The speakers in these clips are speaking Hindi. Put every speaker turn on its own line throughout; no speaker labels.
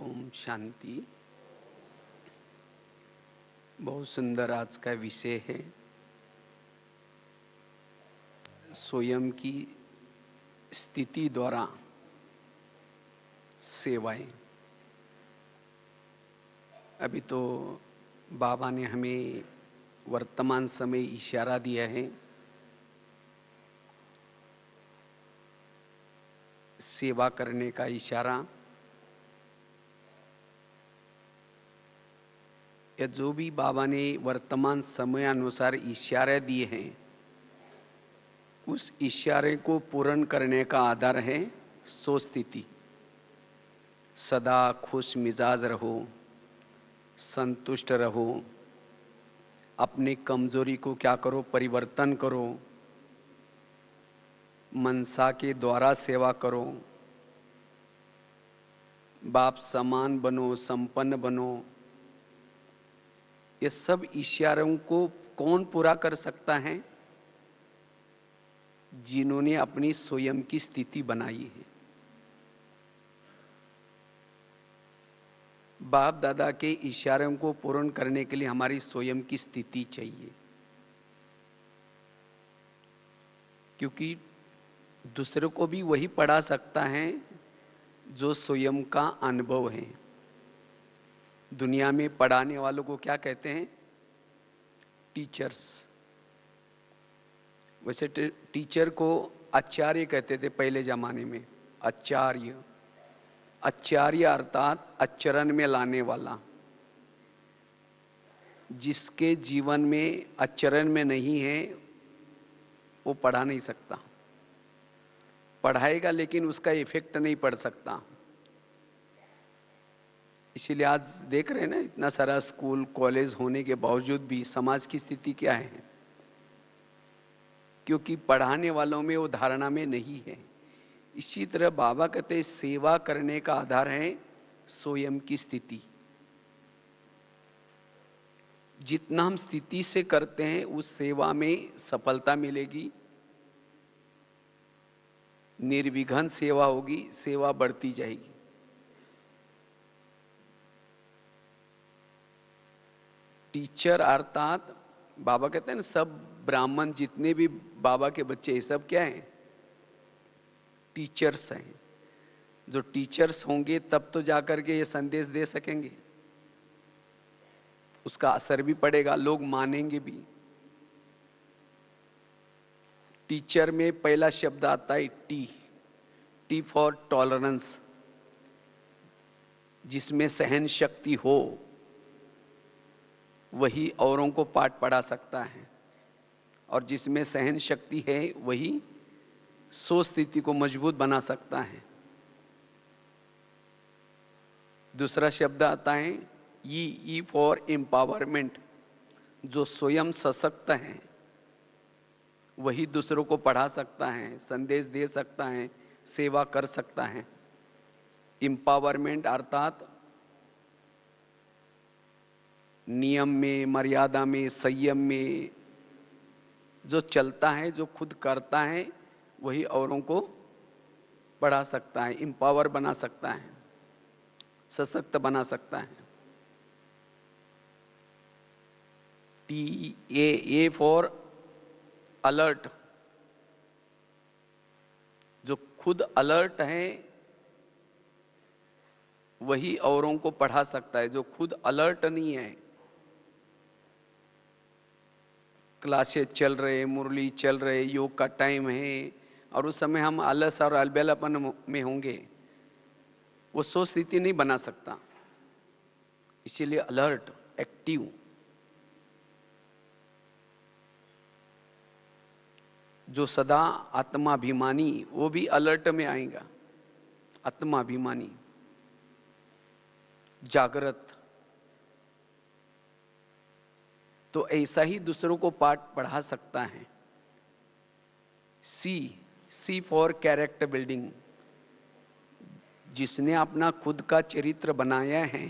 ओम शांति। बहुत सुंदर आज का विषय है स्वयं की स्थिति द्वारा सेवाएं। अभी तो बाबा ने हमें वर्तमान समय इशारा दिया है सेवा करने का इशारा। या जो भी बाबा ने वर्तमान समय अनुसार इशारे दिए हैं उस इशारे को पूर्ण करने का आधार है सो स्थिति। सदा खुश मिजाज रहो, संतुष्ट रहो, अपनी कमजोरी को क्या करो, परिवर्तन करो, मनसा के द्वारा सेवा करो, बाप समान बनो, संपन्न बनो। ये सब इशारों को कौन पूरा कर सकता है? जिन्होंने अपनी स्वयं की स्थिति बनाई है। बाप दादा के इशारों को पूर्ण करने के लिए हमारी स्वयं की स्थिति चाहिए, क्योंकि दूसरों को भी वही पढ़ा सकता है जो स्वयं का अनुभव है। दुनिया में पढ़ाने वालों को क्या कहते हैं? टीचर्स। वैसे टीचर को आचार्य कहते थे पहले जमाने में। आचार्य, आचार्य अर्थात आचरण में लाने वाला। जिसके जीवन में आचरण में नहीं है वो पढ़ा नहीं सकता। पढ़ाएगा लेकिन उसका इफेक्ट नहीं पड़ सकता। इसीलिए आज देख रहे हैं ना, इतना सारा स्कूल कॉलेज होने के बावजूद भी समाज की स्थिति क्या है? क्योंकि पढ़ाने वालों में वो धारणा में नहीं है। इसी तरह बाबा कहते हैं सेवा करने का आधार है स्वयं की स्थिति। जितना हम स्थिति से करते हैं उस सेवा में सफलता मिलेगी, निर्विघ्न सेवा होगी, सेवा बढ़ती जाएगी। टीचर अर्थात बाबा कहते हैं ना, सब ब्राह्मण जितने भी बाबा के बच्चे ये सब क्या हैं? टीचर्स हैं। जो टीचर्स होंगे तब तो जाकर के ये संदेश दे सकेंगे, उसका असर भी पड़ेगा, लोग मानेंगे भी। टीचर में पहला शब्द आता है टी। T for tolerance. जिसमें सहन शक्ति हो वही औरों को पाठ पढ़ा सकता है, और जिसमें सहन शक्ति है वही सो स्थिति को मजबूत बना सकता है। दूसरा शब्द आता है ई फॉर एम्पावरमेंट। जो स्वयं सशक्त है वही दूसरों को पढ़ा सकता है, संदेश दे सकता है, सेवा कर सकता है। एम्पावरमेंट अर्थात नियम में, मर्यादा में, संयम में जो चलता है, जो खुद करता है वही औरों को पढ़ा सकता है, एम्पावर बना सकता है, सशक्त बना सकता है। A for alert. जो खुद अलर्ट है वही औरों को पढ़ा सकता है। जो खुद अलर्ट नहीं है, क्लासेस चल रहे, मुरली चल रहे, योग का टाइम है और उस समय हम आलस और अलबेलापन में होंगे, वो सो स्थिति नहीं बना सकता। इसीलिए अलर्ट, एक्टिव। जो सदा आत्माभिमानी वो भी अलर्ट में आएगा। आत्माभिमानी, जागृत। तो ऐसा ही दूसरों को पाठ पढ़ा सकता है। सी फॉर कैरेक्टर बिल्डिंग। जिसने अपना खुद का चरित्र बनाया है,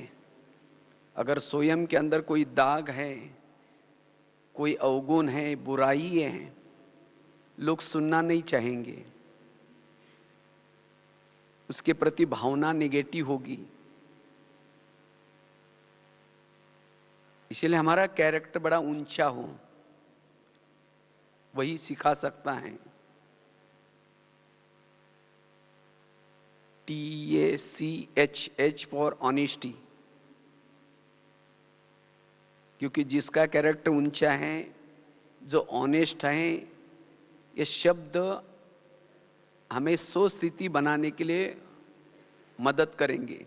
अगर स्वयं के अंदर कोई दाग है, कोई अवगुण है, बुराई है, लोग सुनना नहीं चाहेंगे, उसके प्रति भावना नेगेटिव होगी। इसलिए हमारा कैरेक्टर बड़ा ऊंचा हो, वही सिखा सकता है। TACHH फॉर ऑनेस्टी, क्योंकि जिसका कैरेक्टर ऊंचा है, जो ऑनेस्ट है, ये शब्द हमें सो स्थिति बनाने के लिए मदद करेंगे।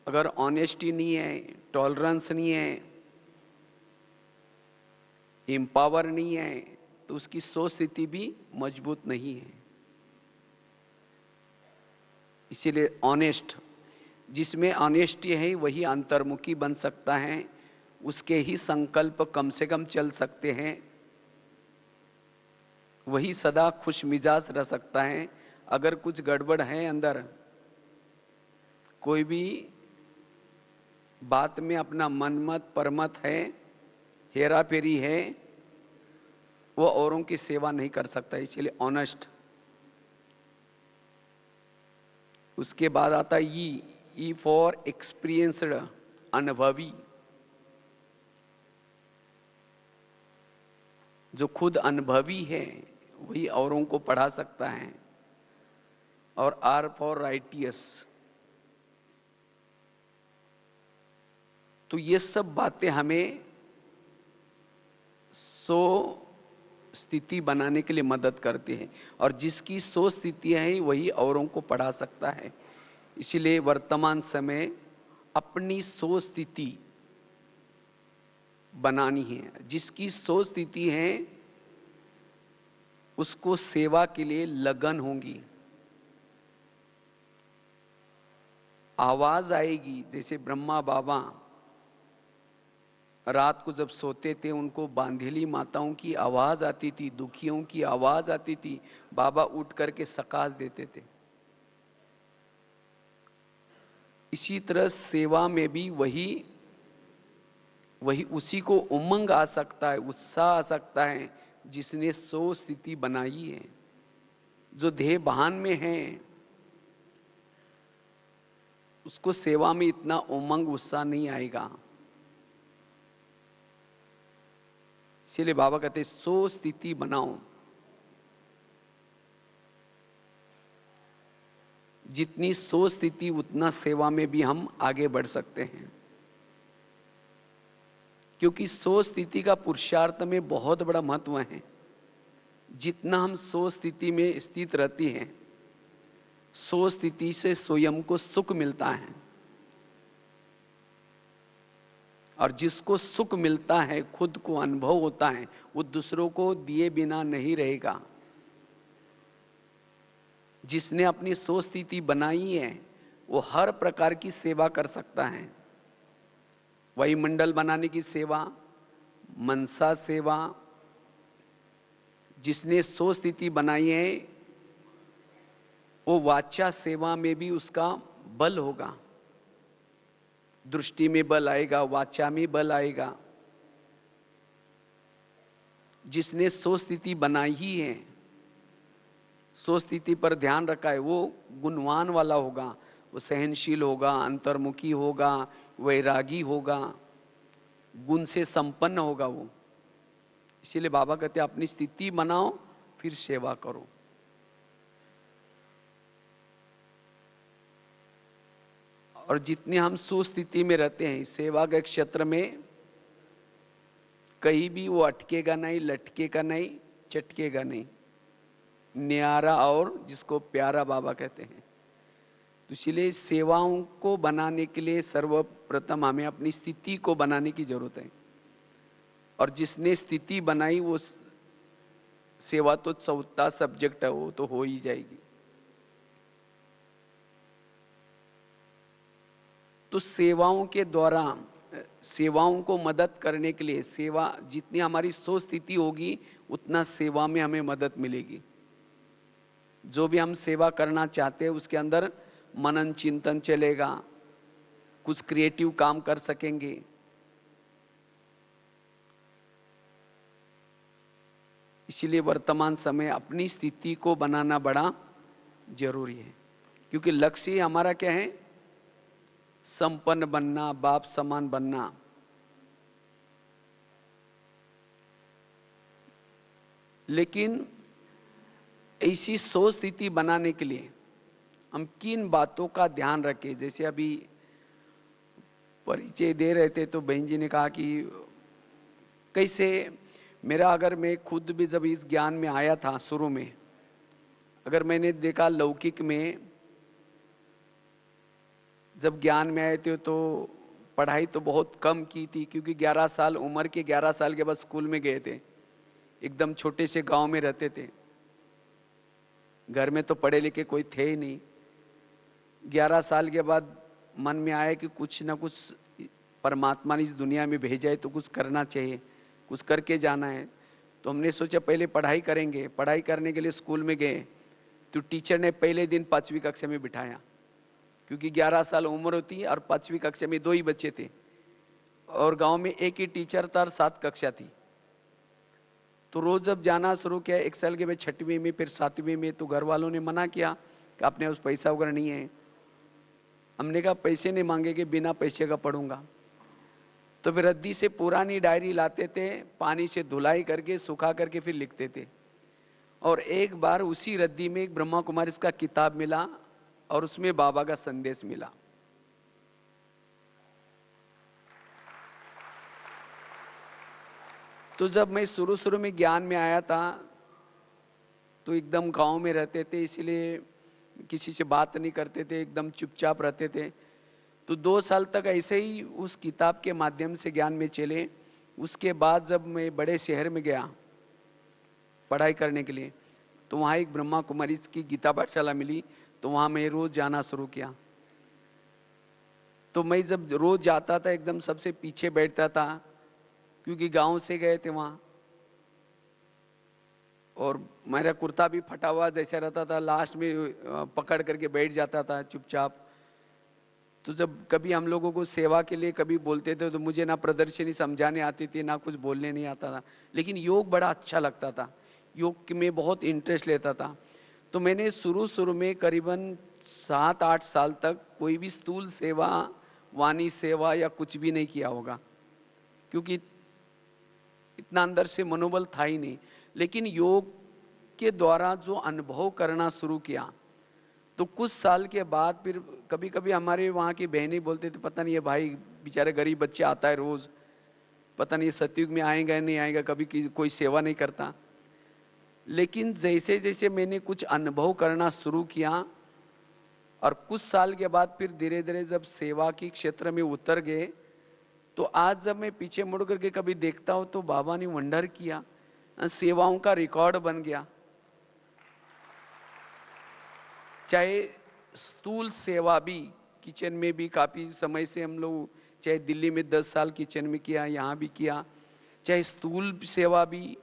अगर ऑनेस्टी नहीं है, टॉलरेंस नहीं है, एम्पावर नहीं है, तो उसकी सोच स्थिति भी मजबूत नहीं है। इसीलिए ऑनेस्ट, जिसमें ऑनेस्टी है वही अंतर्मुखी बन सकता है, उसके ही संकल्प कम से कम चल सकते हैं, वही सदा खुश मिजाज रह सकता है। अगर कुछ गड़बड़ है अंदर, कोई भी बात में अपना मनमत परमत है, हेरा फेरी है, वो औरों की सेवा नहीं कर सकता। इसलिए ऑनेस्ट। उसके बाद आता ई फॉर एक्सपीरियंस्ड, अनुभवी, जो खुद अनुभवी है वही औरों को पढ़ा सकता है। और आर फॉर राइटियस। तो ये सब बातें हमें सो स्थिति बनाने के लिए मदद करती है, और जिसकी सो स्थितियां हैं वही औरों को पढ़ा सकता है। इसीलिए वर्तमान समय अपनी सो स्थिति बनानी है। जिसकी सो स्थिति है उसको सेवा के लिए लगन होगी। आवाज आएगी, जैसे ब्रह्मा बाबा रात को जब सोते थे, उनको बांधेली माताओं की आवाज आती थी, दुखियों की आवाज आती थी, बाबा उठ करके सकाश देते थे। इसी तरह सेवा में भी वही उसी को उमंग आ सकता है, उत्साह आ सकता है, जिसने सो स्थिति बनाई है। जो देह भान में है उसको सेवा में इतना उमंग उत्साह नहीं आएगा। इसलिए बाबा कहते सो स्थिति बनाओ। जितनी सो स्थिति उतना सेवा में भी हम आगे बढ़ सकते हैं, क्योंकि सो स्थिति का पुरुषार्थ में बहुत बड़ा महत्व है। जितना हम सो स्थिति में स्थित रहती हैं, सो स्थिति से स्वयं को सुख मिलता है, और जिसको सुख मिलता है, खुद को अनुभव होता है, वो दूसरों को दिए बिना नहीं रहेगा। जिसने अपनी सो स्थिति बनाई है वो हर प्रकार की सेवा कर सकता है। वायुमंडल बनाने की सेवा, मनसा सेवा। जिसने सो स्थिति बनाई है वो वाचा सेवा में भी उसका बल होगा। दृष्टि में बल आएगा, वाचा में बल आएगा। जिसने सो स्थिति बनाई ही है, सो स्थिति पर ध्यान रखा है, वो गुणवान वाला होगा, वो सहनशील होगा, अंतर्मुखी होगा, वैरागी होगा, गुण से संपन्न होगा वो। इसीलिए बाबा कहते हैं अपनी स्थिति बनाओ फिर सेवा करो। और जितने हम सुस्थिति में रहते हैं सेवा के क्षेत्र में, कहीं भी वो अटकेगा नहीं, लटकेगा नहीं, चटकेगा नहीं। न्यारा और जिसको प्यारा बाबा कहते हैं। तो इसलिए सेवाओं को बनाने के लिए सर्वप्रथम हमें अपनी स्थिति को बनाने की जरूरत है, और जिसने स्थिति बनाई वो सेवा तो चौथा सब्जेक्ट है, वो तो हो ही जाएगी। तो सेवाओं के द्वारा, सेवाओं को मदद करने के लिए, सेवा जितनी हमारी सो स्थिति होगी उतना सेवा में हमें मदद मिलेगी। जो भी हम सेवा करना चाहते हैं उसके अंदर मनन चिंतन चलेगा, कुछ क्रिएटिव काम कर सकेंगे। इसीलिए वर्तमान समय अपनी स्थिति को बनाना बड़ा जरूरी है, क्योंकि लक्ष्य हमारा क्या है? संपन्न बनना, बाप समान बनना। लेकिन ऐसी सोच स्थिति बनाने के लिए हम किन बातों का ध्यान रखें? जैसे अभी परिचय दे रहे थे तो बहन जी ने कहा कि कैसे मेरा, अगर मैं खुद भी जब इस ज्ञान में आया था शुरू में, अगर मैंने देखा लौकिक में जब ज्ञान में आए थे तो पढ़ाई तो बहुत कम की थी, क्योंकि 11 साल उम्र के 11 साल के बाद स्कूल में गए थे। एकदम छोटे से गांव में रहते थे, घर में तो पढ़े लिखे कोई थे ही नहीं। 11 साल के बाद मन में आया कि कुछ ना कुछ परमात्मा ने इस दुनिया में भेजा है तो कुछ करना चाहिए, कुछ करके जाना है। तो हमने सोचा पहले पढ़ाई करेंगे। पढ़ाई करने के लिए स्कूल में गए तो टीचर ने पहले दिन 5वीं कक्षा में बिठाया, क्योंकि 11 साल उम्र होती है और 5वीं कक्षा में 2 ही बच्चे थे और गांव में एक ही टीचर था और 7 कक्षा थी। तो रोज जब जाना शुरू किया, 1 साल के बाद 6वीं में, फिर 7वीं में, तो घर वालों ने मना किया कि आपने उस पैसा वगैरह नहीं है। हमने कहा पैसे नहीं मांगेंगे, बिना पैसे का पढ़ूंगा। तो फिर रद्दी से पुरानी डायरी लाते थे, पानी से धुलाई करके सुखा करके फिर लिखते थे। और एक बार उसी रद्दी में एक ब्रह्मा कुमारी का किताब मिला और उसमें बाबा का संदेश मिला। तो जब मैं शुरू शुरू में ज्ञान में आया था तो एकदम गांव में रहते थे, इसलिए किसी से बात नहीं करते थे, एकदम चुपचाप रहते थे। तो 2 साल तक ऐसे ही उस किताब के माध्यम से ज्ञान में चले। उसके बाद जब मैं बड़े शहर में गया पढ़ाई करने के लिए, तो वहाँ एक ब्रह्मा कुमारी की गीता पाठशाला मिली, तो वहाँ मैं रोज जाना शुरू किया। तो मैं जब रोज जाता था एकदम सबसे पीछे बैठता था, क्योंकि गांव से गए थे वहाँ, और मेरा कुर्ता भी फटा हुआ जैसा रहता था, लास्ट में पकड़ करके बैठ जाता था चुपचाप। तो जब कभी हम लोगों को सेवा के लिए कभी बोलते थे तो मुझे ना प्रदर्शनी समझाने आती थी, ना कुछ बोलने नहीं आता था, लेकिन योग बड़ा अच्छा लगता था, योग में बहुत इंटरेस्ट लेता था। तो मैंने शुरू शुरू में करीबन 7-8 साल तक कोई भी स्थूल सेवा, वाणी सेवा या कुछ भी नहीं किया होगा, क्योंकि इतना अंदर से मनोबल था ही नहीं। लेकिन योग के द्वारा जो अनुभव करना शुरू किया, तो कुछ साल के बाद फिर कभी कभी हमारे वहाँ की बहनें बोलते थे, पता नहीं ये भाई बेचारे गरीब बच्चे आता है रोज, पता नहीं सतयुग में आएगा या नहीं आएगा, कभी कोई सेवा नहीं करता। लेकिन जैसे जैसे मैंने कुछ अनुभव करना शुरू किया और कुछ साल के बाद फिर धीरे धीरे जब सेवा के क्षेत्र में उतर गए, तो आज जब मैं पीछे मुड़ करके कभी देखता हूं तो बाबा ने वंडर किया, सेवाओं का रिकॉर्ड बन गया। चाहे स्थूल सेवा भी, किचन में भी काफी समय से हम लोग, चाहे दिल्ली में 10 साल किचन में किया, यहां भी किया, चाहे स्थूल सेवा भी,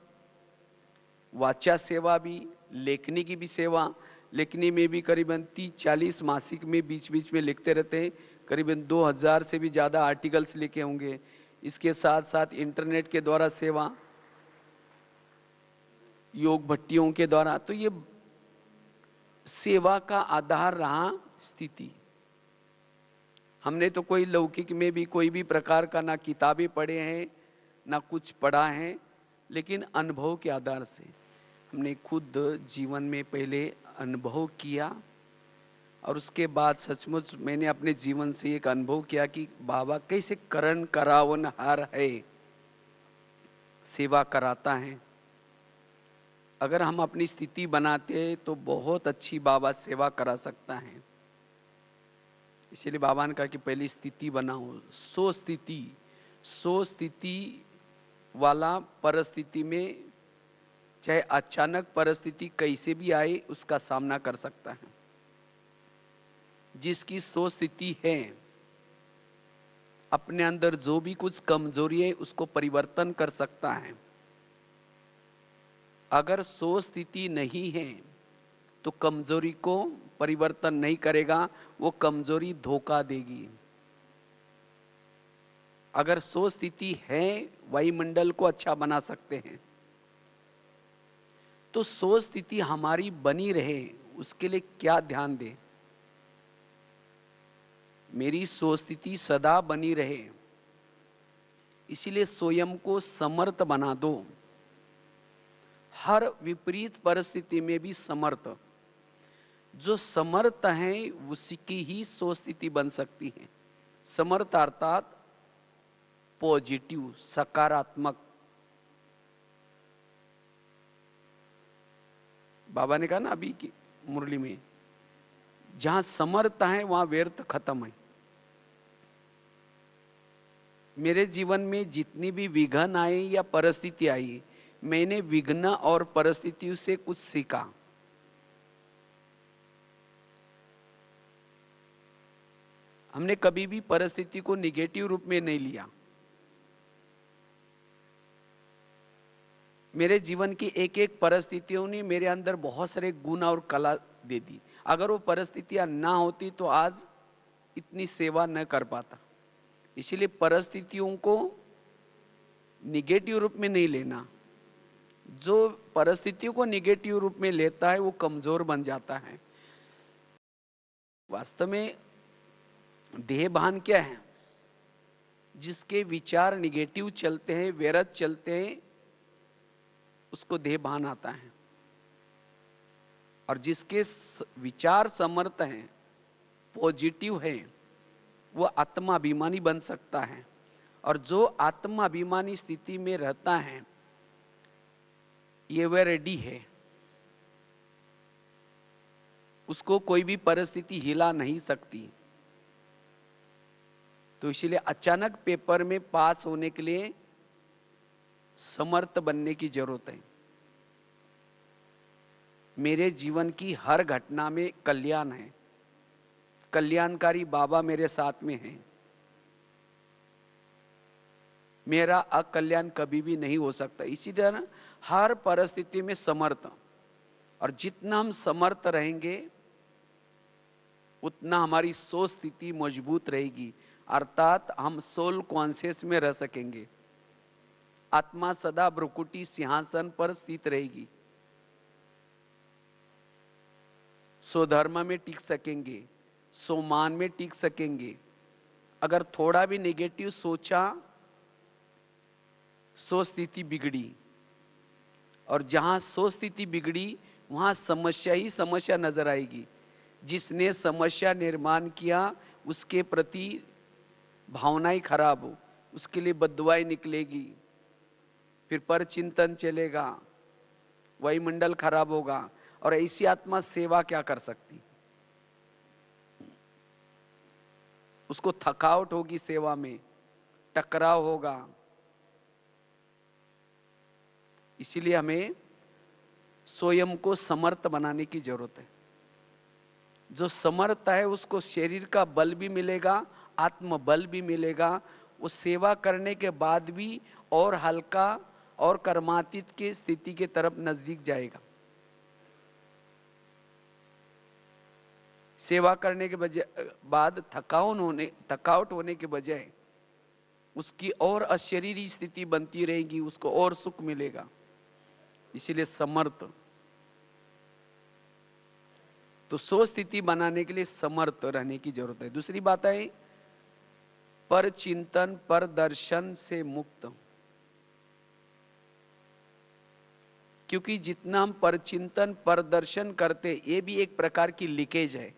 वाचा सेवा भी, लेखनी की भी सेवा, लेखनी में भी करीबन 30-40 मासिक में बीच बीच में लिखते रहते हैं, करीबन 2000 से भी ज्यादा आर्टिकल्स लिखे होंगे। इसके साथ साथ इंटरनेट के द्वारा सेवा, योग भट्टियों के द्वारा। तो ये सेवा का आधार रहा स्थिति। हमने तो कोई लौकिक में भी कोई भी प्रकार का ना किताबें पढ़े हैं ना कुछ पढ़ा है, लेकिन अनुभव के आधार से हमने खुद जीवन में पहले अनुभव किया और उसके बाद सचमुच मैंने अपने जीवन से एक अनुभव किया कि बाबा कैसे करण करावनहार है, सेवा कराता है। अगर हम अपनी स्थिति बनाते तो बहुत अच्छी बाबा सेवा करा सकता है। इसलिए बाबा ने कहा कि पहली स्थिति बनाओ, सो स्थिति वाला परिस्थिति में, चाहे अचानक परिस्थिति कैसे भी आए, उसका सामना कर सकता है। जिसकी सो स्थिति है, अपने अंदर जो भी कुछ कमजोरी है उसको परिवर्तन कर सकता है। अगर सो स्थिति नहीं है तो कमजोरी को परिवर्तन नहीं करेगा, वो कमजोरी धोखा देगी। अगर सो स्थिति है, वायुमंडल को अच्छा बना सकते हैं। तो सो स्थिति हमारी बनी रहे उसके लिए क्या ध्यान दें? मेरी सो स्थिति सदा बनी रहे, इसीलिए स्वयं को समर्थ बना दो। हर विपरीत परिस्थिति में भी समर्थ। जो समर्थ है उसकी ही सो स्थिति बन सकती है। समर्थ अर्थात पॉजिटिव, सकारात्मक। बाबा ने कहा ना अभी की मुरली में, जहां समर्थ है वहां व्यर्थ खत्म है। मेरे जीवन में जितनी भी विघ्न आए या परिस्थिति आई, मैंने विघ्न और परिस्थितियों से कुछ सीखा। हमने कभी भी परिस्थिति को निगेटिव रूप में नहीं लिया। मेरे जीवन की एक एक परिस्थितियों ने मेरे अंदर बहुत सारे गुण और कला दे दी। अगर वो परिस्थितियां ना होती तो आज इतनी सेवा न कर पाता। इसलिए परिस्थितियों को निगेटिव रूप में नहीं लेना। जो परिस्थितियों को निगेटिव रूप में लेता है वो कमजोर बन जाता है। वास्तव में देहभान क्या है? जिसके विचार निगेटिव चलते हैं, व्यर्थ चलते हैं, उसको देहभान आता है। और जिसके विचार समर्थ हैं, पॉजिटिव है, वो आत्माभिमानी बन सकता है। और जो आत्माभिमानी स्थिति में रहता है, ये वह रेडी है। उसको कोई भी परिस्थिति हिला नहीं सकती। तो इसलिए अचानक पेपर में पास होने के लिए समर्थ बनने की जरूरत है। मेरे जीवन की हर घटना में कल्याण है। कल्याणकारी बाबा मेरे साथ में हैं। मेरा अकल्याण कभी भी नहीं हो सकता। इसी तरह हर परिस्थिति में समर्थ। और जितना हम समर्थ रहेंगे उतना हमारी सोच स्थिति मजबूत रहेगी। अर्थात हम सोल कॉन्शियस में रह सकेंगे। आत्मा सदा भ्रुकुटी सिंहासन पर स्थित रहेगी। स्वधर्म में टिक सकेंगे, सोमान में टिक सकेंगे। अगर थोड़ा भी नेगेटिव सोचा, सो स्थिति बिगड़ी। और जहां सो स्थिति बिगड़ी वहां समस्या ही समस्या नजर आएगी। जिसने समस्या निर्माण किया उसके प्रति भावनाएं खराब हो, उसके लिए बद्दुआएं निकलेगी। फिर पर चिंतन चलेगा, वायुमंडल खराब होगा। और ऐसी आत्मा सेवा क्या कर सकती? उसको थकावट होगी, सेवा में टकराव होगा। इसीलिए हमें स्वयं को समर्थ बनाने की जरूरत है। जो समर्थ है उसको शरीर का बल भी मिलेगा, आत्मबल भी मिलेगा। वो सेवा करने के बाद भी और हल्का और कर्मातीत की स्थिति के तरफ नजदीक जाएगा। सेवा करने के बाद थकावट होने के बजाय उसकी और अशरीरी स्थिति बनती रहेगी, उसको और सुख मिलेगा। इसीलिए समर्थ। तो सो स्थिति बनाने के लिए समर्थ रहने की जरूरत है। दूसरी बात है पर चिंतन पर दर्शन से मुक्त। क्योंकि जितना हम पर चिंतन पर दर्शन करते, ये भी एक प्रकार की लीकेज है।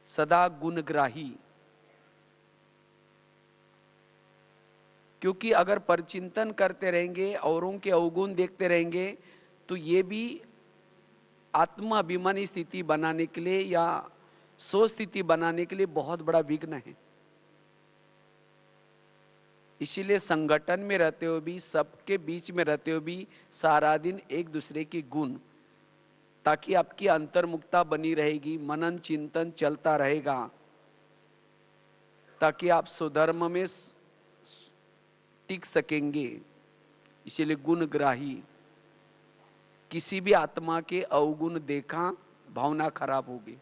सदा गुणग्राही। क्योंकि अगर परचिंतन करते रहेंगे, औरों के अवगुण देखते रहेंगे, तो ये भी आत्माभिमानी स्थिति बनाने के लिए या सो स्थिति बनाने के लिए बहुत बड़ा विघ्न है। इसीलिए संगठन में रहते हुए भी, सबके बीच में रहते हुए भी सारा दिन एक दूसरे की गुण, ताकि आपकी अंतर्मुखता बनी रहेगी, मनन चिंतन चलता रहेगा, ताकि आप स्वधर्म में टिक सकेंगे। इसीलिए गुणग्राही। किसी भी आत्मा के अवगुण देखा, भावना खराब होगी।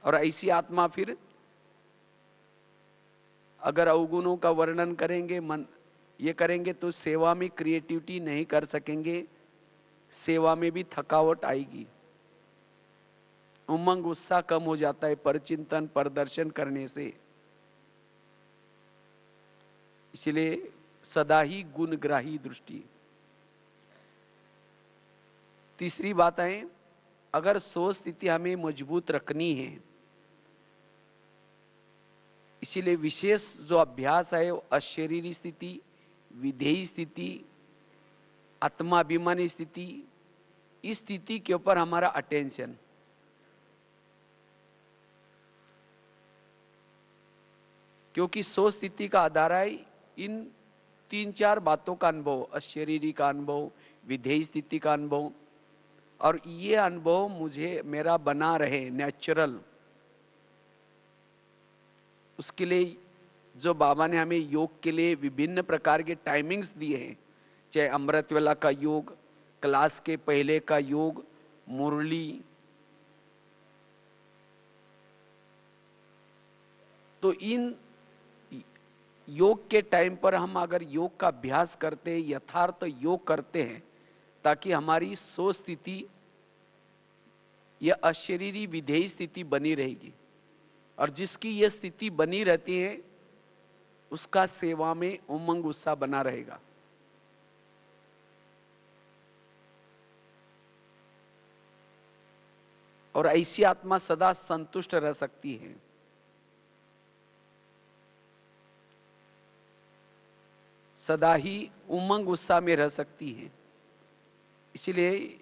और ऐसी आत्मा फिर अगर अवगुणों का वर्णन करेंगे, मन ये करेंगे, तो सेवा में क्रिएटिविटी नहीं कर सकेंगे। सेवा में भी थकावट आएगी, उमंग उत्साह कम हो जाता है परचिंतन प्रदर्शन करने से। इसलिए सदा ही गुणग्राही दृष्टि। तीसरी बात है, अगर सो स्थिति हमें मजबूत रखनी है, इसीलिए विशेष जो अभ्यास है वो अशरीरी स्थिति, विधेयी स्थिति, आत्माभिमानी स्थिति, इस स्थिति के ऊपर हमारा अटेंशन। क्योंकि सो स्थिति का आधार है इन तीन चार बातों का अनुभव, अशरीरी का अनुभव, विधेयी स्थिति का अनुभव, और ये अनुभव मुझे मेरा बना रहे नेचुरल। उसके लिए जो बाबा ने हमें योग के लिए विभिन्न प्रकार के टाइमिंग्स दिए हैं, चाहे अमृत वेला का योग, क्लास के पहले का योग, मुरली, तो इन योग के टाइम पर हम अगर योग का अभ्यास करते हैं, यथार्थ योग करते हैं, ताकि हमारी सो स्थिति यह अशरीरी विधेयी स्थिति बनी रहेगी। और जिसकी यह स्थिति बनी रहती है उसका सेवा में उमंग उत्साह बना रहेगा। और ऐसी आत्मा सदा संतुष्ट रह सकती है। सदा ही उमंग उत्साह में रह सकती है। इसलिए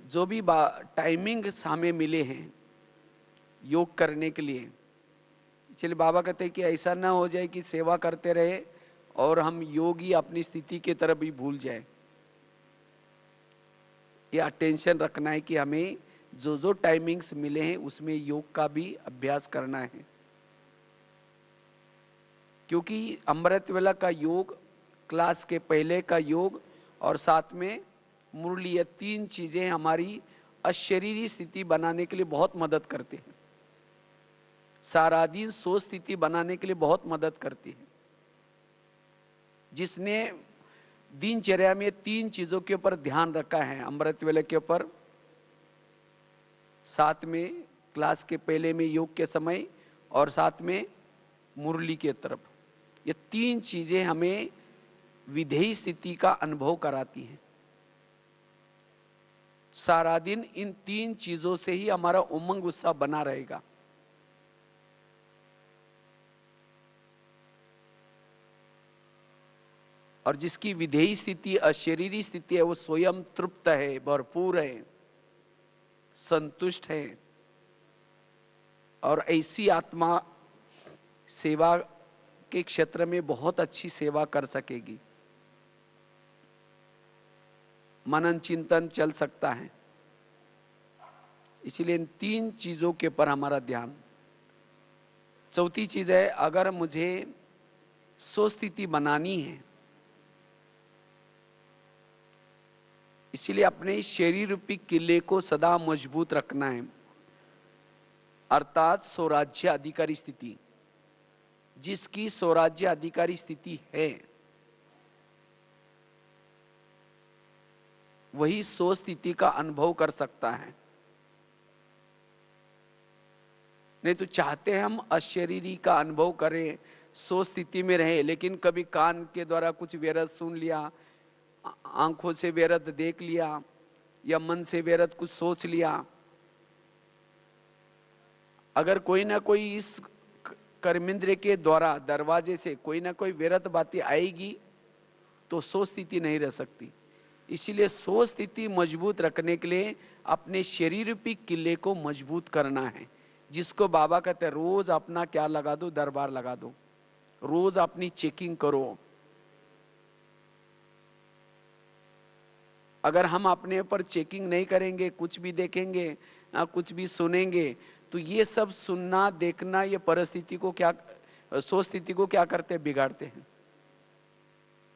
जो भी टाइमिंग्स हमें मिले हैं योग करने के लिए, इसलिए बाबा कहते हैं कि ऐसा ना हो जाए कि सेवा करते रहे और हम योगी अपनी स्थिति की तरफ भी भूल जाए। यह अटेंशन रखना है कि हमें जो जो टाइमिंग्स मिले हैं उसमें योग का भी अभ्यास करना है। क्योंकि अमृत वेला का योग, क्लास के पहले का योग और साथ में मुरली, ये तीन चीजें हमारी अशरीरी स्थिति बनाने के लिए बहुत मदद करती हैं। सारा दिन सो स्थिति बनाने के लिए बहुत मदद करती है। जिसने दिनचर्या में तीन चीजों के ऊपर ध्यान रखा है, अमृत वेले के ऊपर, साथ में क्लास के पहले में योग के समय और साथ में मुरली के तरफ, ये तीन चीजें हमें विधेयी स्थिति का अनुभव कराती हैं। सारा दिन इन तीन चीजों से ही हमारा उमंग उत्साह बना रहेगा। और जिसकी विधेयी स्थिति, अशरीरी स्थिति है, वो स्वयं तृप्त है, भरपूर है, संतुष्ट है। और ऐसी आत्मा सेवा के क्षेत्र में बहुत अच्छी सेवा कर सकेगी। मनन चिंतन चल सकता है। इसलिए इन तीन चीजों के ऊपर हमारा ध्यान। चौथी चीज है, अगर मुझे सो स्थिति बनानी है, इसीलिए अपने इस शरीर रूपी किले को सदा मजबूत रखना है, अर्थात स्वराज्य अधिकारी स्थिति। जिसकी स्वराज्य अधिकारी स्थिति है वही सो स्थिति का अनुभव कर सकता है। नहीं तो चाहते हम अशरीरी का अनुभव करें, सो स्थिति में रहे, लेकिन कभी कान के द्वारा कुछ व्यर्थ सुन लिया, आंखों से व्यर्थ देख लिया, या मन से व्यर्थ कुछ सोच लिया। अगर कोई ना कोई इस कर्मेंद्र के द्वारा दरवाजे से कोई ना कोई व्यर्थ बातें आएगी तो सो स्थिति नहीं रह सकती। इसीलिए सो स्थिति मजबूत रखने के लिए अपने शरीर रूपी किले को मजबूत करना है, जिसको बाबा कहते हैं रोज अपना क्या लगा दो, दरबार लगा दो, रोज अपनी चेकिंग करो। अगर हम अपने ऊपर चेकिंग नहीं करेंगे, कुछ भी देखेंगे, कुछ भी सुनेंगे, तो ये सब सुनना देखना ये परिस्थिति को क्या, सो स्थिति को क्या करते हैं, बिगाड़ते हैं।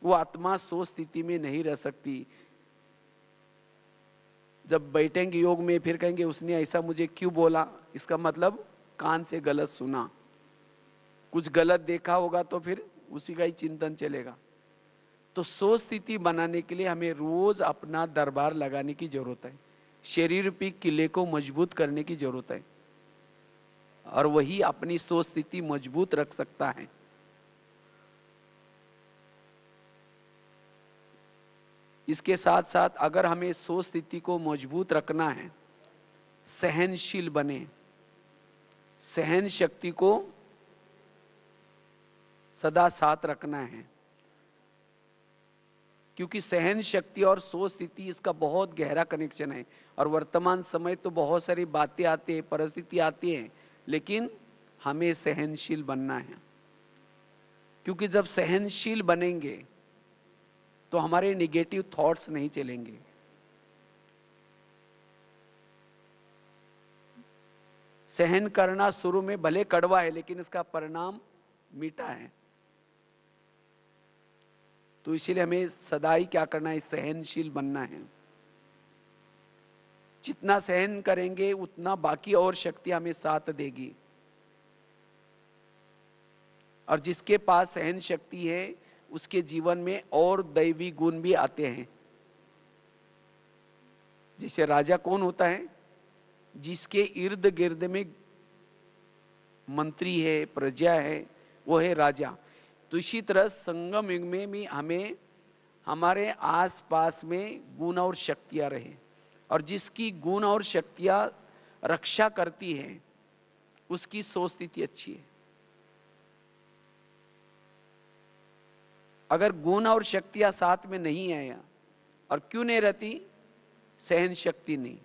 वो आत्मा सो स्थिति में नहीं रह सकती। जब बैठेंगे योग में फिर कहेंगे उसने ऐसा मुझे क्यों बोला, इसका मतलब कान से गलत सुना, कुछ गलत देखा होगा तो फिर उसी का ही चिंतन चलेगा। तो सो स्थिति बनाने के लिए हमें रोज अपना दरबार लगाने की जरूरत है, शरीर रूपी किले को मजबूत करने की जरूरत है, और वही अपनी सो स्थिति मजबूत रख सकता है। इसके साथ साथ अगर हमें सोच स्थिति को मजबूत रखना है, सहनशील बने, सहन शक्ति को सदा साथ रखना है, क्योंकि सहन शक्ति और सोच स्थिति इसका बहुत गहरा कनेक्शन है। और वर्तमान समय तो बहुत सारी बातें आती है, परिस्थिति आती है, लेकिन हमें सहनशील बनना है, क्योंकि जब सहनशील बनेंगे तो हमारे निगेटिव थॉट्स नहीं चलेंगे। सहन करना शुरू में भले कड़वा है, लेकिन इसका परिणाम मीठा है। तो इसीलिए हमें सदा ही क्या करना है, सहनशील बनना है। जितना सहन करेंगे उतना बाकी और शक्ति हमें साथ देगी। और जिसके पास सहन शक्ति है उसके जीवन में और दैवी गुण भी आते हैं। जैसे राजा कौन होता है, जिसके इर्द गिर्द में मंत्री है, प्रजा है, वो है राजा। तो इसी तरह संगम युग में भी हमें हमारे आसपास में गुण और शक्तियां रहे, और जिसकी गुण और शक्तियां रक्षा करती हैं उसकी सोच स्थिति अच्छी है। अगर गुण और शक्तियां साथ में नहीं आया, और क्यों नहीं रहती, सहन शक्ति नहीं,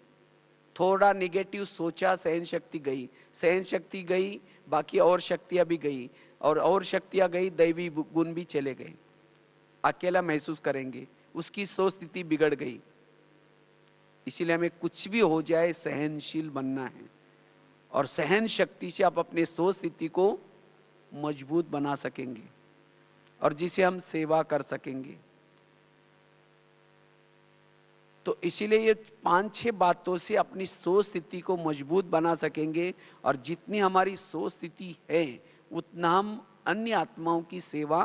थोड़ा निगेटिव सोचा, सहन शक्ति गई, सहन शक्ति गई, बाकी और शक्तियां भी गई, और शक्तियां गई, दैवी गुण भी चले गए, अकेला महसूस करेंगे, उसकी सोच स्थिति बिगड़ गई। इसीलिए हमें कुछ भी हो जाए सहनशील बनना है, और सहन शक्ति से आप अपने सोच स्थिति को मजबूत बना सकेंगे और जिसे हम सेवा कर सकेंगे। तो इसीलिए ये 5-6 बातों से अपनी सोच स्थिति को मजबूत बना सकेंगे, और जितनी हमारी सोच स्थिति है उतना हम अन्य आत्माओं की सेवा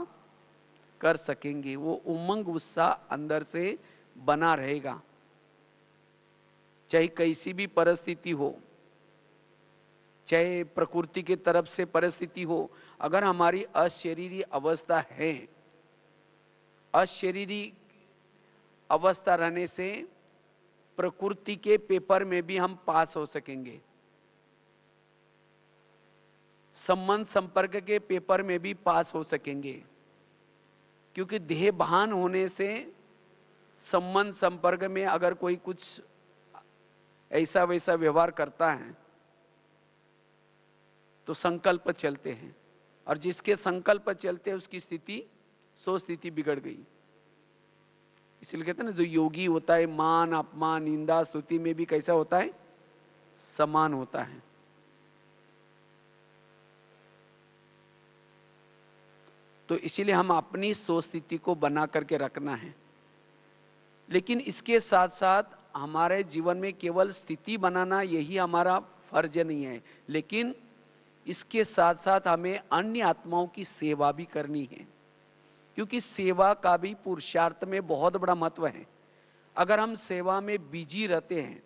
कर सकेंगे। वो उमंग उत्साह अंदर से बना रहेगा, चाहे कैसी भी परिस्थिति हो, चाहे प्रकृति की तरफ से परिस्थिति हो। अगर हमारी अशरीरी अवस्था है, अशरीरी अवस्था रहने से प्रकृति के पेपर में भी हम पास हो सकेंगे, संबंध संपर्क के पेपर में भी पास हो सकेंगे, क्योंकि देह भान होने से संबंध संपर्क में अगर कोई कुछ ऐसा वैसा व्यवहार करता है तो संकल्प चलते हैं, और जिसके संकल्प चलते हैं उसकी स्थिति, सोच स्थिति बिगड़ गई। इसलिए कहते हैं ना, जो योगी होता है मान अपमान निंदा स्तुति में भी कैसा होता है, समान होता है। तो इसीलिए हम अपनी सोच स्थिति को बना करके रखना है। लेकिन इसके साथ साथ हमारे जीवन में केवल स्थिति बनाना यही हमारा फर्ज नहीं है, लेकिन इसके साथ साथ हमें अन्य आत्माओं की सेवा भी करनी है, क्योंकि सेवा का भी पुरुषार्थ में बहुत बड़ा महत्व है। अगर हम सेवा में बिजी रहते हैं,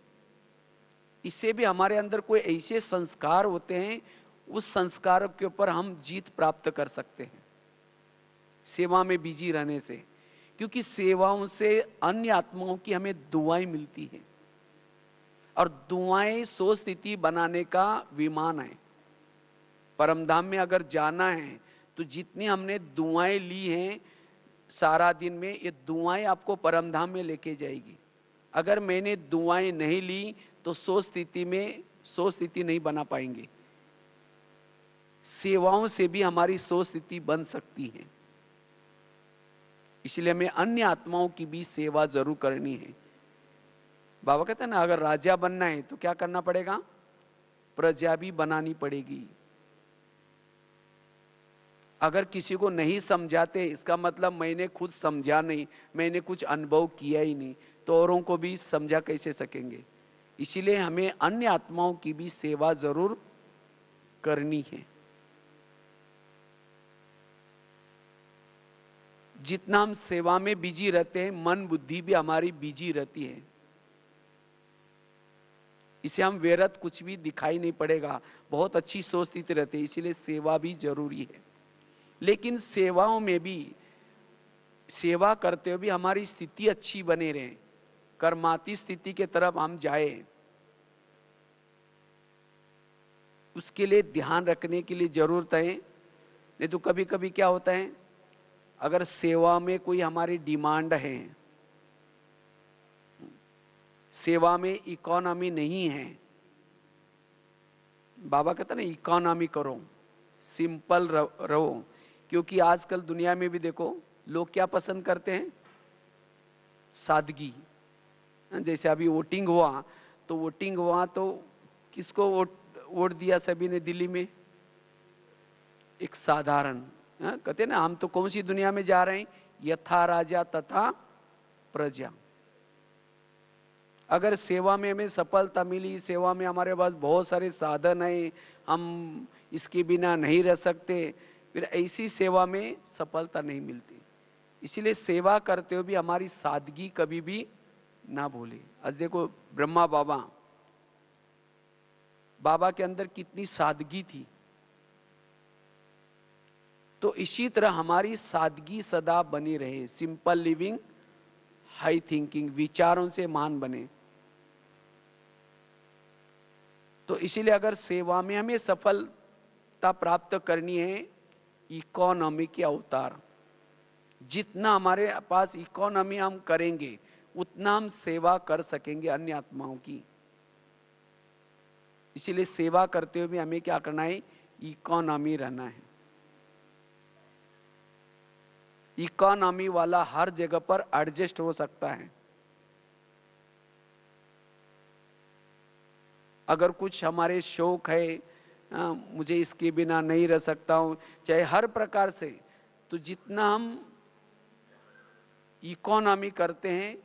इससे भी हमारे अंदर कोई ऐसे संस्कार होते हैं, उस संस्कार के ऊपर हम जीत प्राप्त कर सकते हैं सेवा में बिजी रहने से, क्योंकि सेवाओं से अन्य आत्माओं की हमें दुआएं मिलती हैं, और दुआएं सोच स्थिति बनाने का विमान है। परमधाम में अगर जाना है तो जितनी हमने दुआएं ली हैं सारा दिन में, ये दुआएं आपको परमधाम में लेके जाएगी। अगर मैंने दुआएं नहीं ली तो सोच स्थिति नहीं बना पाएंगे। सेवाओं से भी हमारी सोच स्थिति बन सकती है, इसलिए हमें अन्य आत्माओं की भी सेवा जरूर करनी है। बाबा कहते हैं ना, अगर राजा बनना है तो क्या करना पड़ेगा, प्रजा भी बनानी पड़ेगी। अगर किसी को नहीं समझाते, इसका मतलब मैंने खुद समझा नहीं, मैंने कुछ अनुभव किया ही नहीं, तो औरों को भी समझा कैसे सकेंगे। इसीलिए हमें अन्य आत्माओं की भी सेवा जरूर करनी है। जितना हम सेवा में बिजी रहते हैं, मन बुद्धि भी हमारी बिजी रहती है। इसे हम व्यर्थ कुछ भी दिखाई नहीं पड़ेगा, बहुत अच्छी सोच स्थिति रहती है। इसीलिए सेवा भी जरूरी है, लेकिन सेवाओं में भी सेवा करते हुए भी हमारी स्थिति अच्छी बने रहे, कर्माती स्थिति के तरफ हम जाए, उसके लिए ध्यान रखने की लिए जरूरत है। नहीं तो कभी कभी क्या होता है, अगर सेवा में कोई हमारी डिमांड है, सेवा में इकोनॉमी नहीं है, बाबा कहता ना इकोनॉमी करो, सिंपल रहो। क्योंकि आजकल दुनिया में भी देखो लोग क्या पसंद करते हैं, सादगी। जैसे अभी वोटिंग हुआ तो किसको वोट दिया सभी ने दिल्ली में, एक साधारण। कहते हैं ना हम तो कौन सी दुनिया में जा रहे हैं, यथा राजा तथा प्रजा। अगर सेवा में हमें सफलता मिली, सेवा में हमारे पास बहुत सारे साधन हैं, हम इसके बिना नहीं रह सकते, फिर ऐसी सेवा में सफलता नहीं मिलती। इसीलिए सेवा करते हुए भी हमारी सादगी कभी भी ना भूले। आज देखो ब्रह्मा बाबा के अंदर कितनी सादगी थी। तो इसी तरह हमारी सादगी सदा बनी रहे, सिंपल लिविंग हाई थिंकिंग, विचारों से महान बने। तो इसीलिए अगर सेवा में हमें सफलता प्राप्त करनी है, इकोनॉमी के अवतार, जितना हमारे पास इकोनॉमी हम करेंगे उतना हम सेवा कर सकेंगे अन्य आत्माओं की। इसीलिए सेवा करते हुए भी हमें क्या करना है, इकोनॉमी रहना है। इकोनॉमी वाला हर जगह पर एडजस्ट हो सकता है। अगर कुछ हमारे शौक है, मुझे इसके बिना नहीं रह सकता हूं, चाहे हर प्रकार से, तो जितना हम इकोनॉमी करते हैं,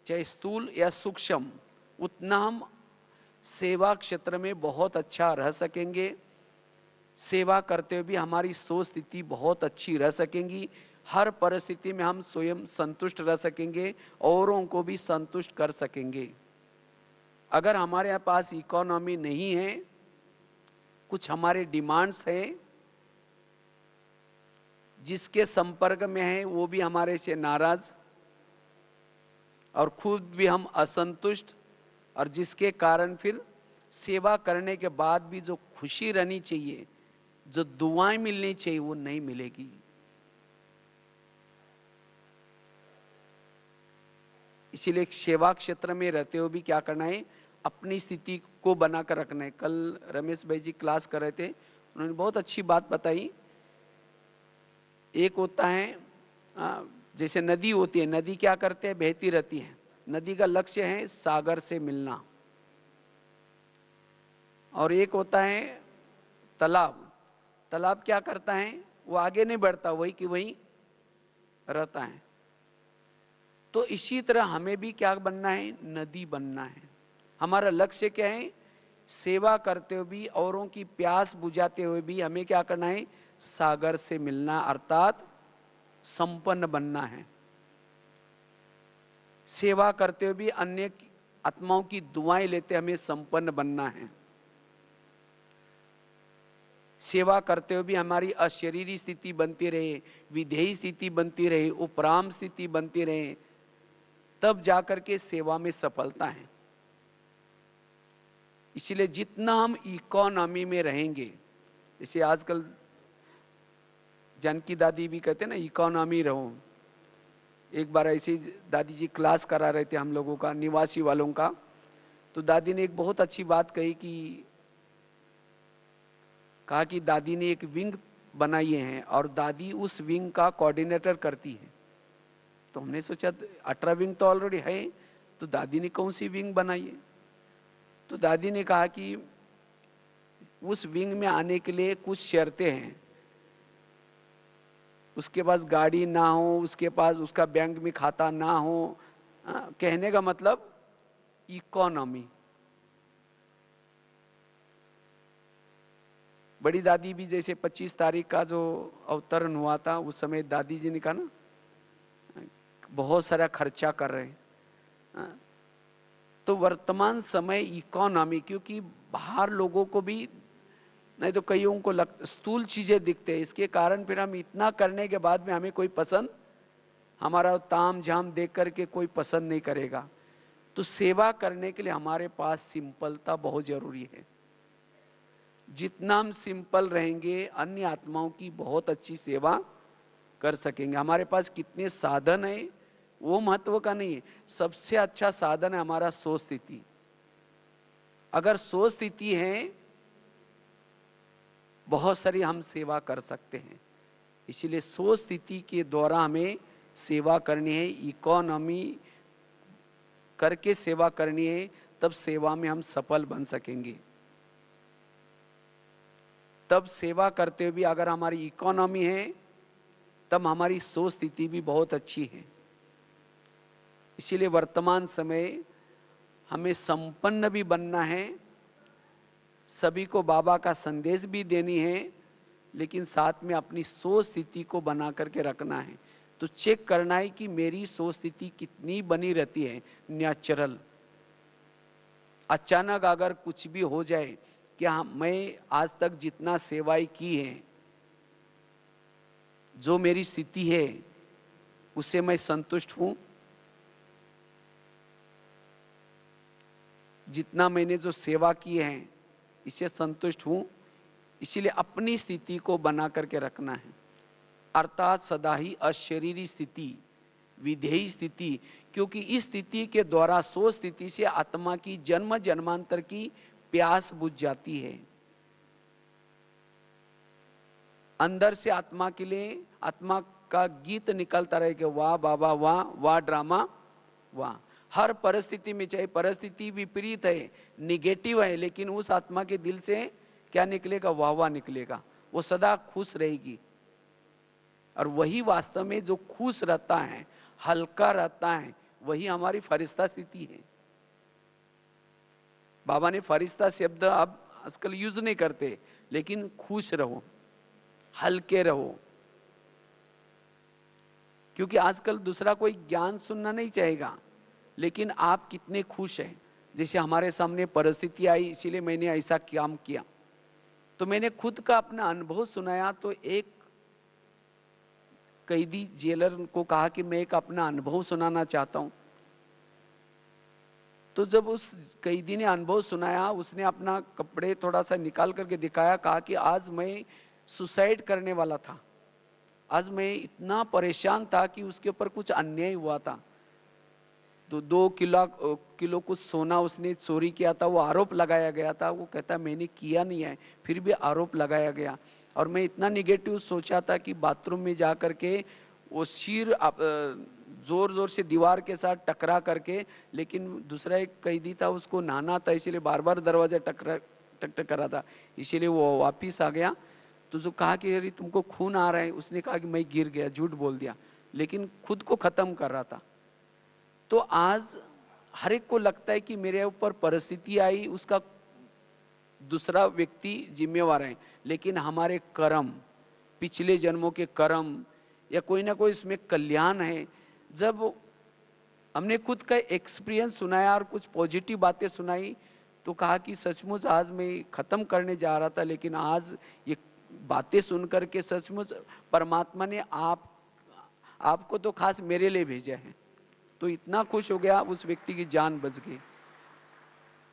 चाहे स्थूल या सूक्ष्म, उतना हम सेवा क्षेत्र में बहुत अच्छा रह सकेंगे। सेवा करते हुए भी हमारी सोच स्थिति बहुत अच्छी रह सकेंगी। हर परिस्थिति में हम स्वयं संतुष्ट रह सकेंगे, औरों को भी संतुष्ट कर सकेंगे। अगर हमारे पास इकोनॉमी नहीं है, कुछ हमारे डिमांड्स हैं, जिसके संपर्क में है वो भी हमारे से नाराज और खुद भी हम असंतुष्ट, और जिसके कारण फिर सेवा करने के बाद भी जो खुशी रहनी चाहिए, जो दुआएं मिलनी चाहिए, वो नहीं मिलेगी। इसीलिए सेवा क्षेत्र में रहते हुए भी क्या करना है, अपनी स्थिति को बनाकर रखना है। कल रमेश भाई जी क्लास कर रहे थे, उन्होंने बहुत अच्छी बात बताई। एक होता है जैसे नदी होती है, नदी क्या करते हैं, बहती रहती है। नदी का लक्ष्य है सागर से मिलना। और एक होता है तालाब, तालाब क्या करता है, वो आगे नहीं बढ़ता, वही कि वही रहता है। तो इसी तरह हमें भी क्या बनना है, नदी बनना है। हमारा लक्ष्य क्या है, सेवा करते हुए भी, औरों की प्यास बुझाते हुए भी हमें क्या करना है, सागर से मिलना, अर्थात संपन्न बनना है। सेवा करते हुए भी अन्य आत्माओं की दुआएं लेते हमें संपन्न बनना है। सेवा करते हुए भी हमारी अशरीरी स्थिति बनती रहे, विधेयी स्थिति बनती रहे, उपराम स्थिति बनती रहे, तब जाकर के सेवा में सफलता है। इसलिए जितना हम इकोनॉमी में रहेंगे, जैसे आजकल जानकी दादी भी कहते हैं ना, इकोनॉमी रहो। एक बार ऐसी दादी जी क्लास करा रहे थे हम लोगों का, निवासी वालों का, तो दादी ने एक बहुत अच्छी बात कहा कि दादी ने एक विंग बनाई है और दादी उस विंग का कोऑर्डिनेटर करती है। तो हमने सोचा 18 विंग तो ऑलरेडी है, तो दादी ने कौन सी विंग बनाई है। तो दादी ने कहा कि उस विंग में आने के लिए कुछ शर्तें हैं। उसके पास गाड़ी ना हो, उसके पास उसका बैंक में खाता ना हो। कहने का मतलब इकोनॉमी। बड़ी दादी भी जैसे 25 तारीख का जो अवतरण हुआ था, उस समय दादी जी ने कहा ना, बहुत सारा खर्चा कर रहे हैं। तो वर्तमान समय इकोनॉमी, क्योंकि बाहर लोगों को भी, नहीं तो कईयों को स्थूल चीजें दिखते हैं, इसके कारण फिर हम इतना करने के बाद में हमें कोई पसंद हमारा ताम झाम देख करके कोई पसंद नहीं करेगा। तो सेवा करने के लिए हमारे पास सिंपलता बहुत जरूरी है। जितना हम सिंपल रहेंगे, अन्य आत्माओं की बहुत अच्छी सेवा कर सकेंगे। हमारे पास कितने साधन है वो महत्व का नहीं है, सबसे अच्छा साधन है हमारा सोच स्थिति। अगर सोच स्थिति है, बहुत सारी हम सेवा कर सकते हैं। इसीलिए सोच स्थिति के द्वारा हमें सेवा करनी है, इकोनॉमी करके सेवा करनी है, तब सेवा में हम सफल बन सकेंगे। तब सेवा करते हुए भी अगर हमारी इकोनॉमी है, तब हमारी सोच स्थिति भी बहुत अच्छी है। इसीलिए वर्तमान समय हमें संपन्न भी बनना है, सभी को बाबा का संदेश भी देनी है, लेकिन साथ में अपनी सोच स्थिति को बना करके रखना है। तो चेक करना है कि मेरी सोच स्थिति कितनी बनी रहती है नेचुरल। अचानक अगर कुछ भी हो जाए, क्या मैं आज तक जितना सेवाएं की है, जो मेरी स्थिति है, उससे मैं संतुष्ट हूं? जितना मैंने जो सेवा की है, इससे संतुष्ट हूं? इसीलिए अपनी स्थिति को बना करके रखना है, अर्थात सदा ही अशरीरी स्थिति, विधेयी स्थिति। क्योंकि इस स्थिति के द्वारा, सोच स्थिति से आत्मा की जन्म जन्मांतर की प्यास बुझ जाती है। अंदर से आत्मा के लिए आत्मा का गीत निकलता रहे कि वाह बाबा वाह, वाह ड्रामा वाह। हर परिस्थिति में, चाहे परिस्थिति विपरीत है, निगेटिव है, लेकिन उस आत्मा के दिल से क्या निकलेगा? वाह वाह निकलेगा। वो सदा खुश रहेगी। और वही वास्तव में जो खुश रहता है, हल्का रहता है, वही हमारी फरिश्ता स्थिति है। बाबा ने फरिश्ता शब्द अब आजकल यूज नहीं करते, लेकिन खुश रहो, हल्के रहो। क्योंकि आजकल दूसरा कोई ज्ञान सुनना नहीं चाहेगा, लेकिन आप कितने खुश हैं। जैसे हमारे सामने परिस्थिति आई, इसीलिए मैंने ऐसा काम किया, तो मैंने खुद का अपना अनुभव सुनाया। तो एक कैदी जेलर को कहा कि मैं एक अपना अनुभव सुनाना चाहता हूं। तो जब उस कैदी ने अनुभव सुनाया, उसने अपना कपड़े थोड़ा सा निकाल करके दिखाया, कहा कि आज मैं सुसाइड करने वाला था। आज मैं इतना परेशान था कि उसके ऊपर कुछ अन्याय हुआ था। तो 2 किलो कुछ सोना उसने चोरी किया था, वो आरोप लगाया गया था। वो कहता मैंने किया नहीं है, फिर भी आरोप लगाया गया। और मैं इतना निगेटिव सोचा था कि बाथरूम में जा करके वो सिर जोर जोर से दीवार के साथ टकरा करके, लेकिन दूसरा एक कैदी था, उसको नहाना था, इसीलिए बार बार दरवाजा टक कर रहा था, इसीलिए वो वापिस आ गया। तो जो कहा कि अरे तुमको खून आ रहा है, उसने कहा कि मैं गिर गया, झूठ बोल दिया, लेकिन खुद को खत्म कर रहा था। तो आज हर एक को लगता है कि मेरे ऊपर परिस्थिति आई, उसका दूसरा व्यक्ति जिम्मेवार है, लेकिन हमारे कर्म, पिछले जन्मों के कर्म, या कोई ना कोई इसमें कल्याण है। जब हमने खुद का एक्सपीरियंस सुनाया और कुछ पॉजिटिव बातें सुनाई, तो कहा कि सचमुच आज मैं खत्म करने जा रहा था, लेकिन आज ये बातें सुनकर के सचमुच परमात्मा ने आपको तो खास मेरे लिए भेजा है। तो इतना खुश हो गया, उस व्यक्ति की जान बच गई।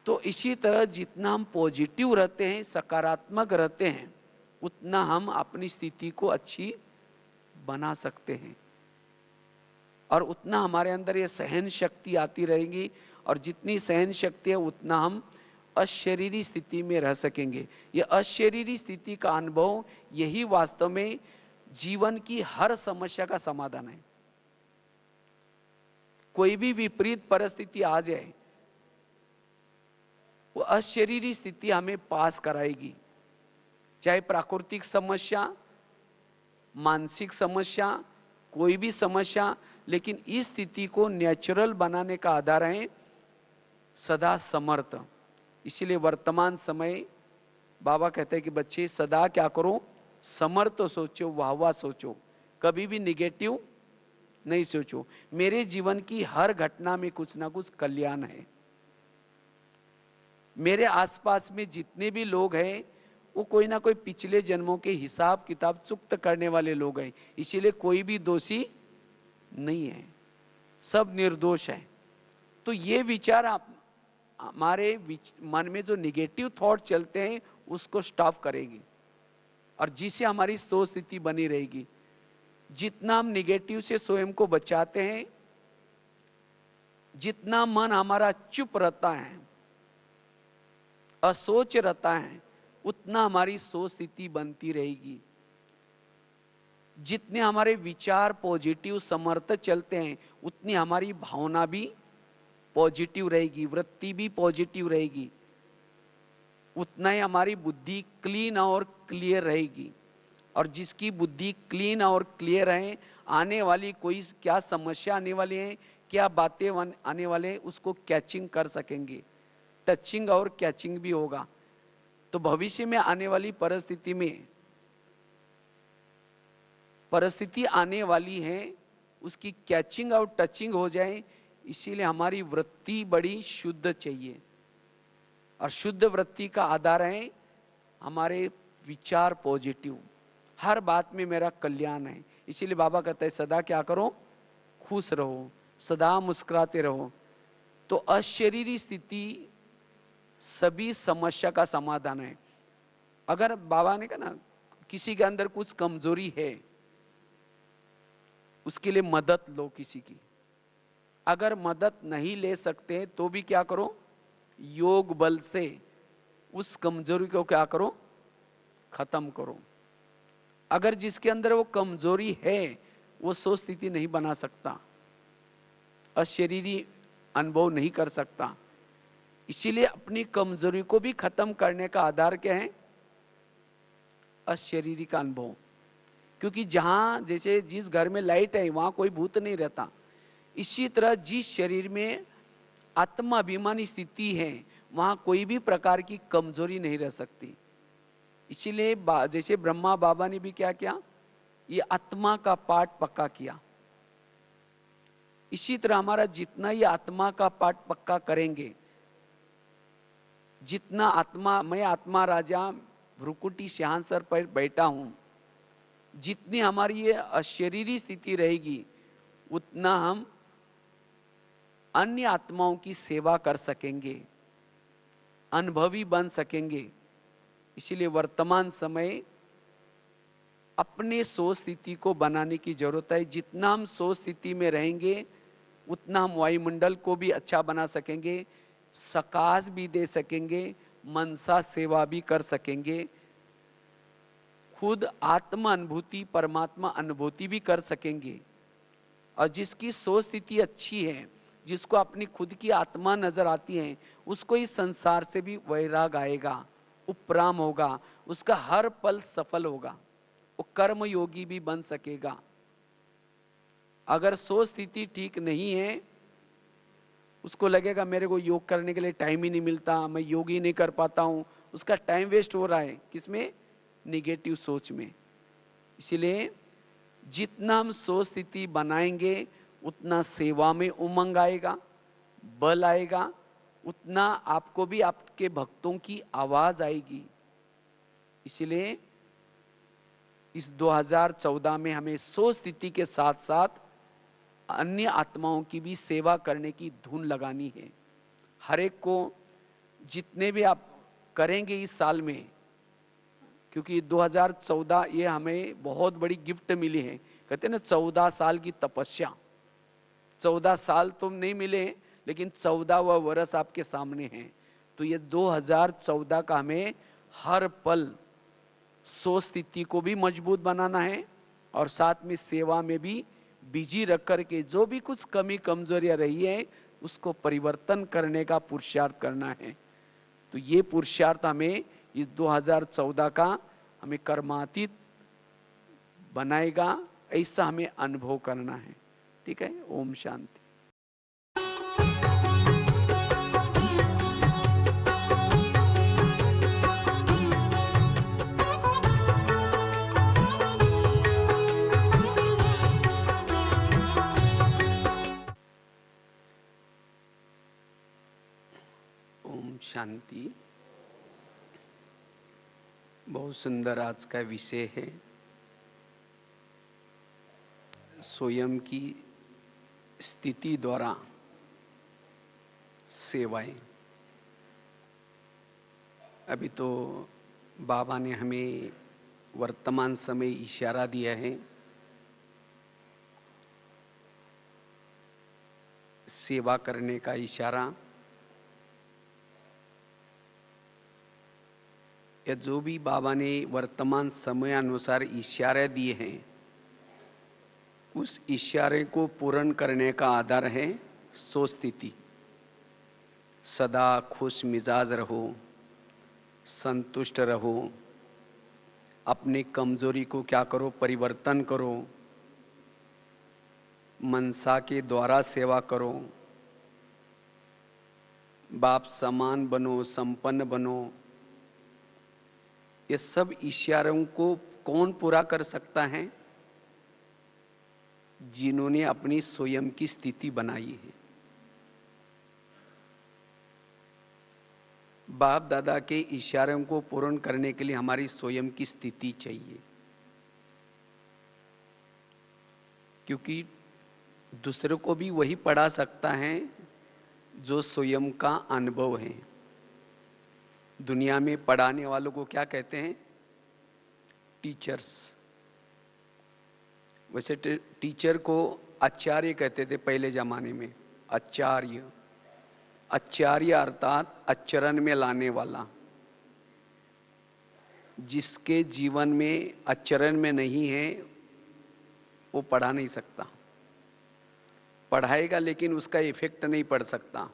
तो इसी तरह जितना हम पॉजिटिव रहते हैं, सकारात्मक रहते हैं, उतना हम अपनी स्थिति को अच्छी बना सकते हैं, और उतना हमारे अंदर ये सहन शक्ति आती रहेगी। और जितनी सहन शक्ति है, उतना हम अशरीरी स्थिति में रह सकेंगे। ये अशरीरी स्थिति का अनुभव, यही वास्तव में जीवन की हर समस्या का समाधान है। कोई भी विपरीत परिस्थिति आ जाए, वो अशरीरी स्थिति हमें पास कराएगी। चाहे प्राकृतिक समस्या, मानसिक समस्या, कोई भी समस्या, लेकिन इस स्थिति को नेचुरल बनाने का आधार है सदा समर्थ। इसीलिए वर्तमान समय बाबा कहते हैं कि बच्चे सदा क्या करो? समर्थ सोचो, वाहवा सोचो, कभी भी निगेटिव नहीं सोचो। मेरे जीवन की हर घटना में कुछ ना कुछ कल्याण है। मेरे आसपास में जितने भी लोग हैं, वो कोई ना कोई पिछले जन्मों के हिसाब किताब चुक्त करने वाले लोग हैं। इसीलिए कोई भी दोषी नहीं है, सब निर्दोष है। तो ये विचार आप हमारे मन में जो निगेटिव थॉट चलते हैं उसको स्टॉप करेगी और जिससे हमारी सोच स्थिति बनी रहेगी। जितना हम निगेटिव से स्वयं को बचाते हैं, जितना मन हमारा चुप रहता है, असोच रहता है, उतना हमारी सोच स्थिति बनती रहेगी। जितने हमारे विचार पॉजिटिव समर्थ चलते हैं उतनी हमारी भावना भी पॉजिटिव रहेगी, वृत्ति भी पॉजिटिव रहेगी, उतना ही हमारी बुद्धि क्लीन और क्लियर रहेगी। और जिसकी बुद्धि क्लीन और क्लियर है, आने वाली कोई क्या समस्या आने वाली है, क्या बातें आने वाले हैं, उसको कैचिंग कर सकेंगे। टचिंग और कैचिंग भी होगा। तो भविष्य में आने वाली परिस्थिति आने वाली है, उसकी कैचिंग और टचिंग हो जाए। इसीलिए हमारी वृत्ति बड़ी शुद्ध चाहिए और शुद्ध वृत्ति का आधार है हमारे विचार पॉजिटिव। हर बात में मेरा कल्याण है। इसीलिए बाबा कहते हैं सदा क्या करो, खुश रहो, सदा मुस्कुराते रहो। तो अशरीरी स्थिति सभी समस्या का समाधान है। अगर बाबा ने कहा ना, किसी के अंदर कुछ कमजोरी है, उसके लिए मदद लो किसी की। अगर मदद नहीं ले सकते तो भी क्या करो, योग बल से उस कमजोरी को क्या करो, खत्म करो। अगर जिसके अंदर वो कमजोरी है वो सोच स्थिति नहीं बना सकता, अशरीरी अनुभव नहीं कर सकता। इसीलिए अपनी कमजोरी को भी खत्म करने का आधार क्या है, अशरीरी का अनुभव। क्योंकि जहां जैसे जिस घर में लाइट है वहां कोई भूत नहीं रहता, इसी तरह जिस शरीर में आत्माभिमानी स्थिति है वहां कोई भी प्रकार की कमजोरी नहीं रह सकती। इसीलिए जैसे ब्रह्मा बाबा ने भी क्या किया, ये आत्मा का पाठ पक्का किया। इसी तरह हमारा जितना ये आत्मा का पाठ पक्का करेंगे, जितना आत्मा, मैं आत्मा राजा भ्रुकुटी सिंहासन पर बैठा हूं, जितनी हमारी ये अशरीरी स्थिति रहेगी उतना हम अन्य आत्माओं की सेवा कर सकेंगे, अनुभवी बन सकेंगे। इसीलिए वर्तमान समय अपने सोच स्थिति को बनाने की जरूरत है। जितना हम सोच स्थिति में रहेंगे उतना हम वायुमंडल को भी अच्छा बना सकेंगे, सकाश भी दे सकेंगे, मनसा सेवा भी कर सकेंगे, खुद आत्मा अनुभूति परमात्मा अनुभूति भी कर सकेंगे। और जिसकी सोच स्थिति अच्छी है, जिसको अपनी खुद की आत्मा नजर आती है, उसको इस संसार से भी वैराग आएगा, उपराम होगा, उसका हर पल सफल होगा, वो कर्म योगी भी बन सकेगा। अगर सोच स्थिति ठीक नहीं है, उसको लगेगा मेरे को योग करने के लिए टाइम ही नहीं मिलता, मैं योग ही नहीं कर पाता हूं, उसका टाइम वेस्ट हो रहा है किसमें, निगेटिव सोच में। इसलिए जितना हम सोच स्थिति बनाएंगे उतना सेवा में उमंग आएगा, बल आएगा, उतना आपको भी आपके भक्तों की आवाज आएगी। इसलिए इस 2014 में हमें सोच स्थिति के साथ साथ अन्य आत्माओं की भी सेवा करने की धुन लगानी है। हर एक को जितने भी आप करेंगे इस साल में, क्योंकि 2014 ये हमें बहुत बड़ी गिफ्ट मिली है। कहते हैं ना 14 साल की तपस्या, 14 साल तो नहीं मिले लेकिन 14वां वर्ष आपके सामने है। तो ये 2014 का हमें हर पल सोच स्थिति को भी मजबूत बनाना है और साथ में सेवा में भी बिजी रख करके जो भी कुछ कमी कमजोरियां रही है उसको परिवर्तन करने का पुरुषार्थ करना है। तो ये पुरुषार्थ हमें इस 2014 का हमें कर्मातीत बनाएगा, ऐसा हमें अनुभव करना है। ठीक है, ओम शांति। ओम शांति। बहुत सुंदर आज का विषय है, स्वयं की स्थिति द्वारा सेवाएं। अभी तो बाबा ने हमें वर्तमान समय इशारा दिया है, सेवा करने का इशारा। या जो भी बाबा ने वर्तमान समय अनुसार इशारे दिए हैं, उस इशारे को पूर्ण करने का आधार है सो स्थिति। सदा खुश मिजाज रहो, संतुष्ट रहो, अपनी कमजोरी को क्या करो, परिवर्तन करो, मनसा के द्वारा सेवा करो, बाप समान बनो, संपन्न बनो। ये सब इशारों को कौन पूरा कर सकता है? जिन्होंने अपनी स्वयं की स्थिति बनाई है। बाप दादा के इशारों को पूर्ण करने के लिए हमारी स्वयं की स्थिति चाहिए, क्योंकि दूसरों को भी वही पढ़ा सकता है जो स्वयं का अनुभव है। दुनिया में पढ़ाने वालों को क्या कहते हैं? टीचर्स। वैसे टीचर को आचार्य कहते थे पहले जमाने में। आचार्य, आचार्य अर्थात आचरण में लाने वाला। जिसके जीवन में आचरण में नहीं है वो पढ़ा नहीं सकता। पढ़ाएगा लेकिन उसका इफेक्ट नहीं पड़ सकता।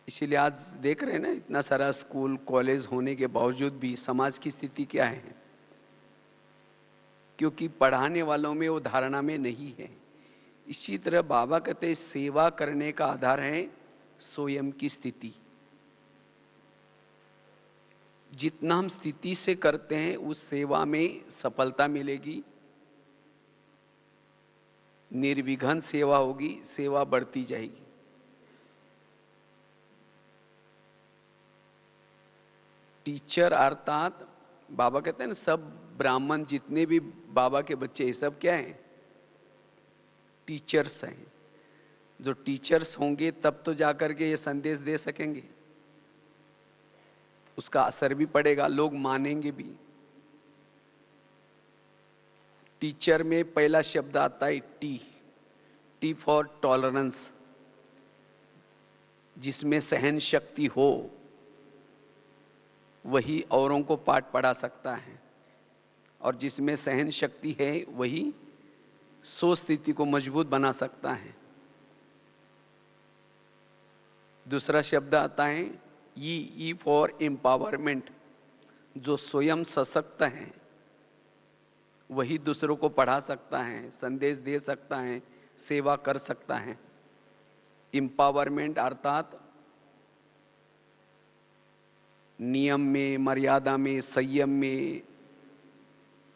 इसीलिए आज देख रहे हैं ना, इतना सारा स्कूल कॉलेज होने के बावजूद भी समाज की स्थिति क्या है? क्योंकि पढ़ाने वालों में वो धारणा में नहीं है। इसी तरह बाबा कहते हैं सेवा करने का आधार है स्वयं की स्थिति। जितना हम स्थिति से करते हैं उस सेवा में सफलता मिलेगी, निर्विघ्न सेवा होगी, सेवा बढ़ती जाएगी। टीचर अर्थात बाबा कहते हैं ना, सब ब्राह्मण जितने भी बाबा के बच्चे ये सब क्या हैं? टीचर्स हैं। जो टीचर्स होंगे तब तो जाकर के ये संदेश दे सकेंगे, उसका असर भी पड़ेगा, लोग मानेंगे भी। टीचर में पहला शब्द आता है टी। T for tolerance. जिसमें सहन शक्ति हो वही औरों को पाठ पढ़ा सकता है, और जिसमें सहन शक्ति है वही सो स्थिति को मजबूत बना सकता है। दूसरा शब्द आता है ई फॉर एम्पावरमेंट। जो स्वयं सशक्त है वही दूसरों को पढ़ा सकता है, संदेश दे सकता है, सेवा कर सकता है। एम्पावरमेंट अर्थात नियम में, मर्यादा में, संयम में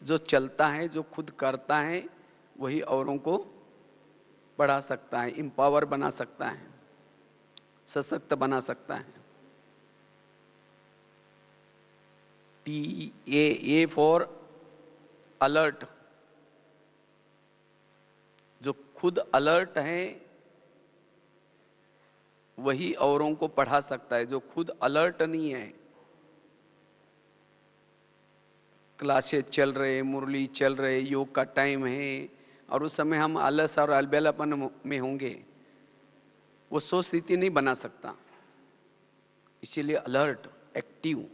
जो चलता है, जो खुद करता है, वही औरों को पढ़ा सकता है, एम्पावर बना सकता है, सशक्त बना सकता है। A for alert. जो खुद अलर्ट है वही औरों को पढ़ा सकता है। जो खुद अलर्ट नहीं है, क्लासेस चल रहे, मुरली चल रहे, योग का टाइम है, और उस समय हम आलस और अलबेलापन में होंगे, वो सो स्थिति नहीं बना सकता। इसीलिए अलर्ट, एक्टिव।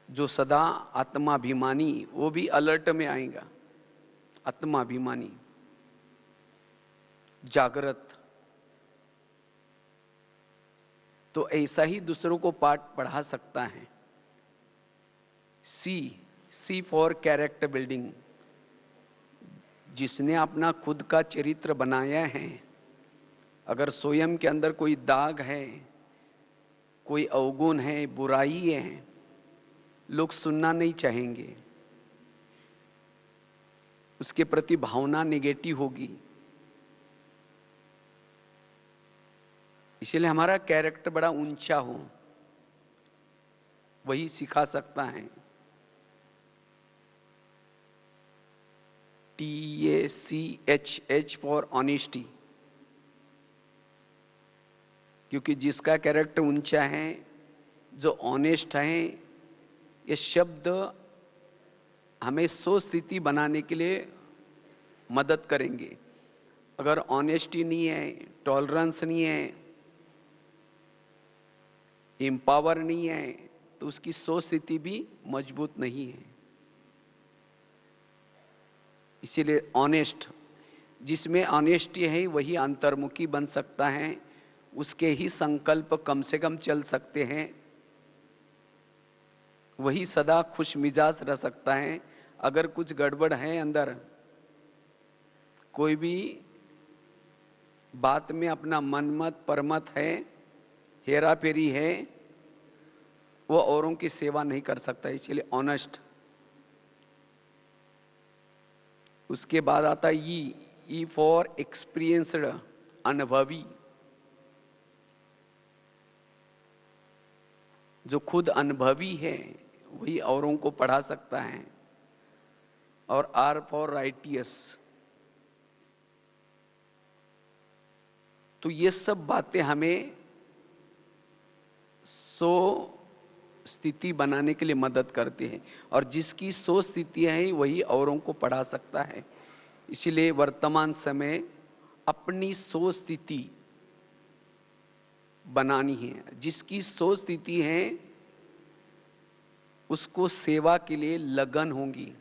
जो सदा आत्माभिमानी, वो भी अलर्ट में आएगा। आत्माभिमानी, जागृत। तो ऐसा ही दूसरों को पाठ पढ़ा सकता है। सी फॉर कैरेक्टर बिल्डिंग। जिसने अपना खुद का चरित्र बनाया है, अगर स्वयं के अंदर कोई दाग है, कोई अवगुण है, बुराई है, लोग सुनना नहीं चाहेंगे, उसके प्रति भावना नेगेटिव होगी। इसलिए हमारा कैरेक्टर बड़ा ऊंचा हो, वही सिखा सकता है। TACHH फॉर ऑनेस्टी, क्योंकि जिसका कैरेक्टर ऊंचा है, जो ऑनेस्ट है, ये शब्द हमें सो स्थिति बनाने के लिए मदद करेंगे। अगर ऑनेस्टी नहीं है, टॉलरेंस नहीं है, एम्पावर नहीं है, तो उसकी सोच स्थिति भी मजबूत नहीं है। इसीलिए ऑनेस्ट, जिसमें ऑनेस्टी है वही अंतर्मुखी बन सकता है, उसके ही संकल्प कम से कम चल सकते हैं, वही सदा खुश मिजाज रह सकता है। अगर कुछ गड़बड़ है अंदर, कोई भी बात में अपना मनमत परमत है, हेरा फेरी है, वो औरों की सेवा नहीं कर सकता। इसलिए ऑनेस्ट। उसके बाद आता है ई फॉर एक्सपीरियंस्ड, अनुभवी, जो खुद अनुभवी है वही औरों को पढ़ा सकता है। और आर फॉर राइटियस। तो ये सब बातें हमें सो स्थिति बनाने के लिए मदद करती है, और जिसकी सो स्थितियां हैं वही औरों को पढ़ा सकता है। इसलिए वर्तमान समय अपनी सो स्थिति बनानी है। जिसकी सो स्थिति है उसको सेवा के लिए लगन होगी।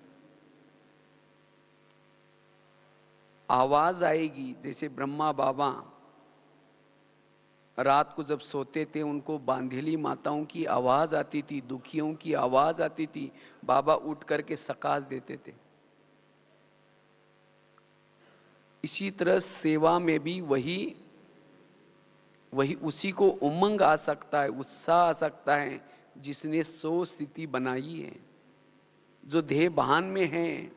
आवाज आएगी, जैसे ब्रह्मा बाबा रात को जब सोते थे उनको बांधेली माताओं की आवाज आती थी, दुखियों की आवाज आती थी, बाबा उठ करके सकाश देते थे। इसी तरह सेवा में भी वही उसी को उमंग आ सकता है, उत्साह आ सकता है, जिसने सो स्थिति बनाई है। जो देह भान में है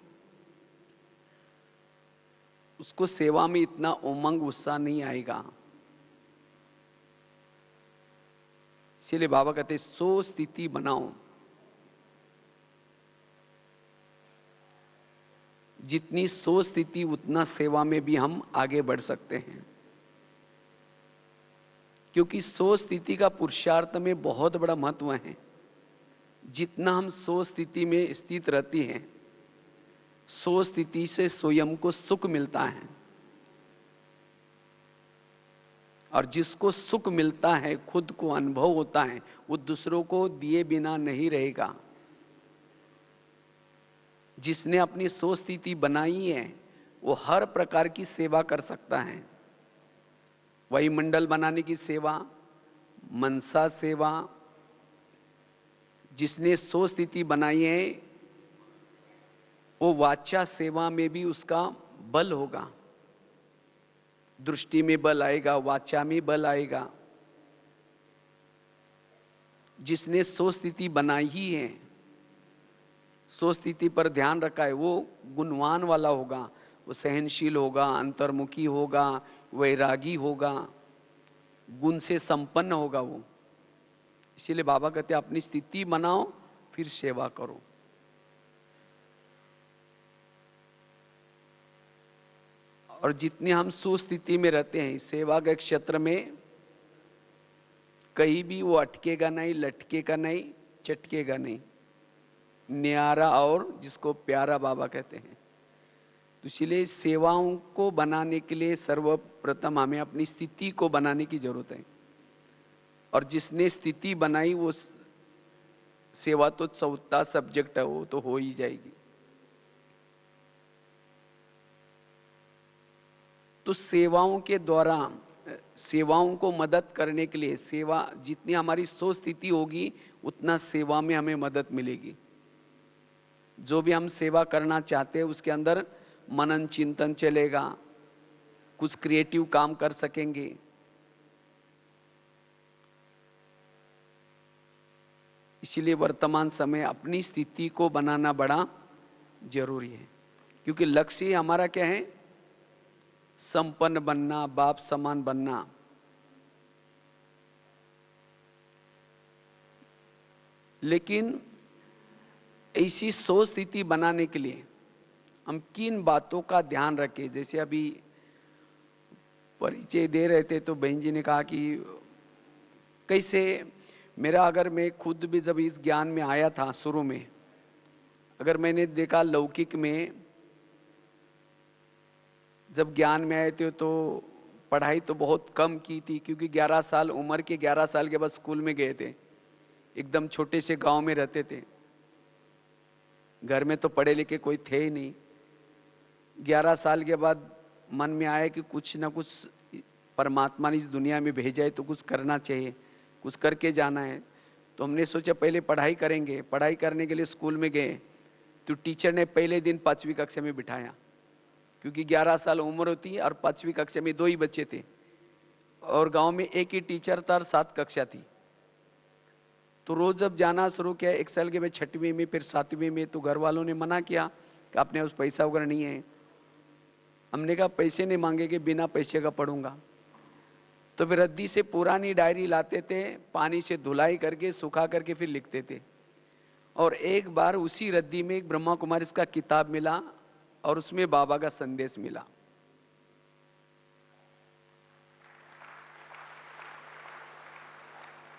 उसको सेवा में इतना उमंग उत्साह नहीं आएगा। इसलिए बाबा कहते हैं सो स्थिति बनाओ। जितनी सो स्थिति उतना सेवा में भी हम आगे बढ़ सकते हैं, क्योंकि सो स्थिति का पुरुषार्थ में बहुत बड़ा महत्व है। जितना हम सो स्थिति में स्थित रहती हैं, सो स्थिति से स्वयं को सुख मिलता है, और जिसको सुख मिलता है, खुद को अनुभव होता है, वो दूसरों को दिए बिना नहीं रहेगा। जिसने अपनी सो स्थिति बनाई है वो हर प्रकार की सेवा कर सकता है। वायुमंडल बनाने की सेवा, मनसा सेवा। जिसने सो स्थिति बनाई है वो वाचा सेवा में भी उसका बल होगा। दृष्टि में बल आएगा, वाचा में बल आएगा। जिसने सो स्थिति बनाई ही है, सो स्थिति पर ध्यान रखा है, वो गुणवान वाला होगा, वो सहनशील होगा, अंतर्मुखी होगा, वैरागी होगा, गुण से संपन्न होगा वो। इसीलिए बाबा कहते हैं अपनी स्थिति बनाओ फिर सेवा करो। और जितने हम सुस्थिति में रहते हैं सेवा के क्षेत्र में, कहीं भी वो अटकेगा नहीं, लटकेगा नहीं, चटकेगा नहीं। न्यारा और जिसको प्यारा बाबा कहते हैं। तो इसलिए सेवाओं को बनाने के लिए सर्वप्रथम हमें अपनी स्थिति को बनाने की जरूरत है, और जिसने स्थिति बनाई वो सेवा तो चौथा सब्जेक्ट है, वो तो हो ही जाएगी। तो सेवाओं के द्वारा, सेवाओं को मदद करने के लिए, सेवा जितनी हमारी सो स्थिति होगी उतना सेवा में हमें मदद मिलेगी। जो भी हम सेवा करना चाहते हैं उसके अंदर मनन चिंतन चलेगा, कुछ क्रिएटिव काम कर सकेंगे। इसीलिए वर्तमान समय अपनी स्थिति को बनाना बड़ा जरूरी है, क्योंकि लक्ष्य हमारा क्या है? संपन्न बनना, बाप समान बनना। लेकिन ऐसी सोच स्थिति बनाने के लिए हम किन बातों का ध्यान रखें। जैसे अभी परिचय दे रहे थे तो बहन जी ने कहा कि कैसे मेरा, अगर मैं खुद भी जब इस ज्ञान में आया था शुरू में, अगर मैंने देखा लौकिक में जब ज्ञान में आए थे तो पढ़ाई तो बहुत कम की थी, क्योंकि 11 साल उम्र के 11 साल के बाद स्कूल में गए थे। एकदम छोटे से गांव में रहते थे, घर में तो पढ़े लिखे कोई थे ही नहीं। 11 साल के बाद मन में आया कि कुछ ना कुछ परमात्मा ने इस दुनिया में भेजा है तो कुछ करना चाहिए, कुछ करके जाना है। तो हमने सोचा पहले पढ़ाई करेंगे। पढ़ाई करने के लिए स्कूल में गए तो टीचर ने पहले दिन 5वीं कक्षा में बिठाया, क्योंकि 11 साल उम्र होती है और 5वीं कक्षा में 2 ही बच्चे थे और गांव में एक ही टीचर था और 7 कक्षा थी। तो रोज जब जाना शुरू किया, 1 साल के बाद 6वीं में, फिर 7वीं में, तो घर वालों ने मना किया कि आपने उस पैसा वगैरह नहीं है। हमने कहा पैसे नहीं मांगेंगे, बिना पैसे का पढ़ूंगा। तो फिर रद्दी से पुरानी डायरी लाते थे, पानी से धुलाई करके सुखा करके फिर लिखते थे। और एक बार उसी रद्दी में एक ब्रह्मा कुमारी का किताब मिला और उसमें बाबा का संदेश मिला।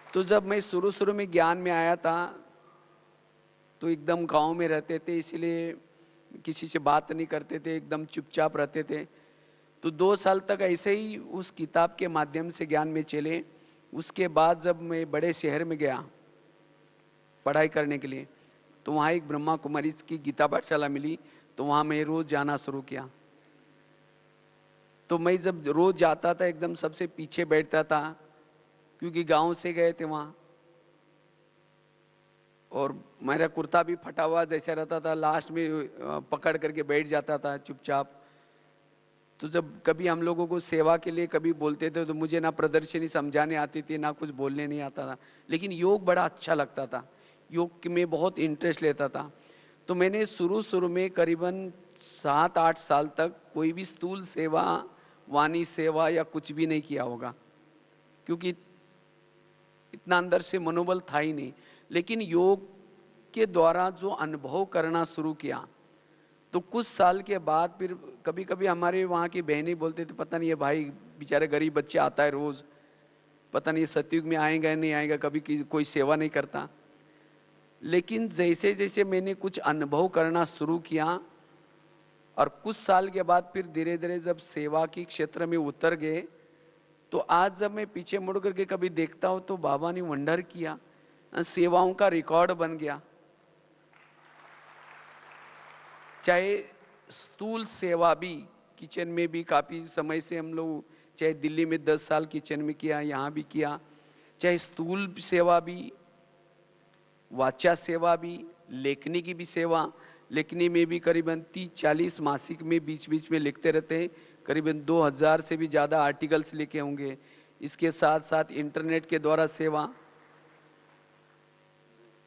तो जब मैं शुरू शुरू में ज्ञान में आया था तो एकदम गांव में रहते थे, इसलिए किसी से बात नहीं करते थे, एकदम चुपचाप रहते थे। तो 2 साल तक ऐसे ही उस किताब के माध्यम से ज्ञान में चले। उसके बाद जब मैं बड़े शहर में गया पढ़ाई करने के लिए, तो वहाँ एक ब्रह्मा कुमारी की गीता पाठशाला मिली, तो वहाँ मैं रोज जाना शुरू किया। तो मैं जब रोज जाता था एकदम सबसे पीछे बैठता था, क्योंकि गांव से गए थे वहाँ, और मेरा कुर्ता भी फटा हुआ जैसा रहता था, लास्ट में पकड़ करके बैठ जाता था चुपचाप। तो जब कभी हम लोगों को सेवा के लिए कभी बोलते थे तो मुझे ना प्रदर्शनी समझाने आती थी, ना कुछ बोलने नहीं आता था, लेकिन योग बड़ा अच्छा लगता था, योग में बहुत इंटरेस्ट लेता था। तो मैंने शुरू शुरू में करीबन 7-8 साल तक कोई भी स्थूल सेवा, वाणी सेवा या कुछ भी नहीं किया होगा, क्योंकि इतना अंदर से मनोबल था ही नहीं। लेकिन योग के द्वारा जो अनुभव करना शुरू किया, तो कुछ साल के बाद फिर कभी कभी हमारे वहाँ की बहनें बोलते थे, पता नहीं ये भाई बेचारे गरीब बच्चे आता है रोज, पता नहीं सतयुग में आएगा नहीं आएगा, कभी कोई सेवा नहीं करता। लेकिन जैसे जैसे मैंने कुछ अनुभव करना शुरू किया और कुछ साल के बाद फिर धीरे धीरे जब सेवा के क्षेत्र में उतर गए, तो आज जब मैं पीछे मुड़ करके कभी देखता हूं तो बाबा ने वंडर किया, सेवाओं का रिकॉर्ड बन गया। चाहे स्थूल सेवा भी, किचन में भी काफी समय से हम लोग, चाहे दिल्ली में 10 साल किचन में किया, यहां भी किया, चाहे स्थूल सेवा भी, वाचा सेवा भी, लेखनी की भी सेवा। लेखनी में भी करीबन 30-40 मासिक में बीच बीच में लिखते रहते हैं, करीबन 2000 से भी ज्यादा आर्टिकल्स लिखे होंगे। इसके साथ साथ इंटरनेट के द्वारा सेवा,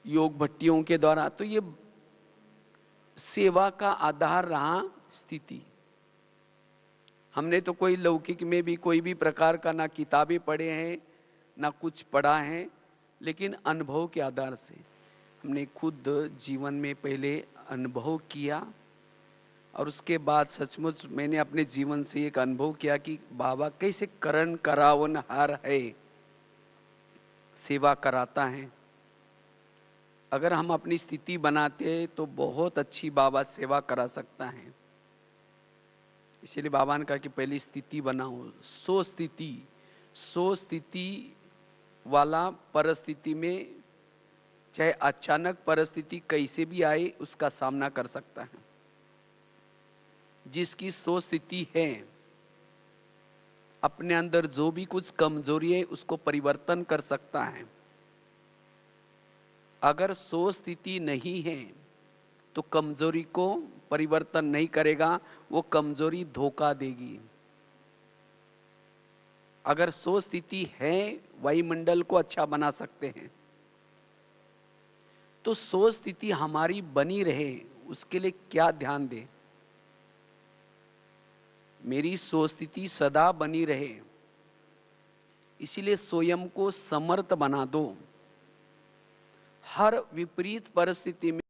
योग भट्टियों के द्वारा। तो ये सेवा का आधार रहा स्थिति। हमने तो कोई लौकिक में भी कोई भी प्रकार का ना किताबें पढ़े हैं ना कुछ पढ़ा है, लेकिन अनुभव के आधार से हमने खुद जीवन में पहले अनुभव किया और उसके बाद सचमुच मैंने अपने जीवन से एक अनुभव किया कि बाबा कैसे करण करावनहार है, सेवा कराता है। अगर हम अपनी स्थिति बनाते हैं तो बहुत अच्छी बाबा सेवा करा सकता है। इसलिए बाबा ने कहा कि पहली स्थिति बनाओ, सो स्थिति वाला परिस्थिति में, चाहे अचानक परिस्थिति कैसे भी आए, उसका सामना कर सकता है। जिसकी सो स्थिति है, अपने अंदर जो भी कुछ कमजोरी है उसको परिवर्तन कर सकता है। अगर सो स्थिति नहीं है तो कमजोरी को परिवर्तन नहीं करेगा, वो कमजोरी धोखा देगी। अगर सो स्थिति है, वायुमंडल को अच्छा बना सकते हैं। तो सो स्थिति हमारी बनी रहे उसके लिए क्या ध्यान दें? मेरी सो स्थिति सदा बनी रहे, इसीलिए स्वयं को समर्थ बना दो। हर विपरीत परिस्थिति में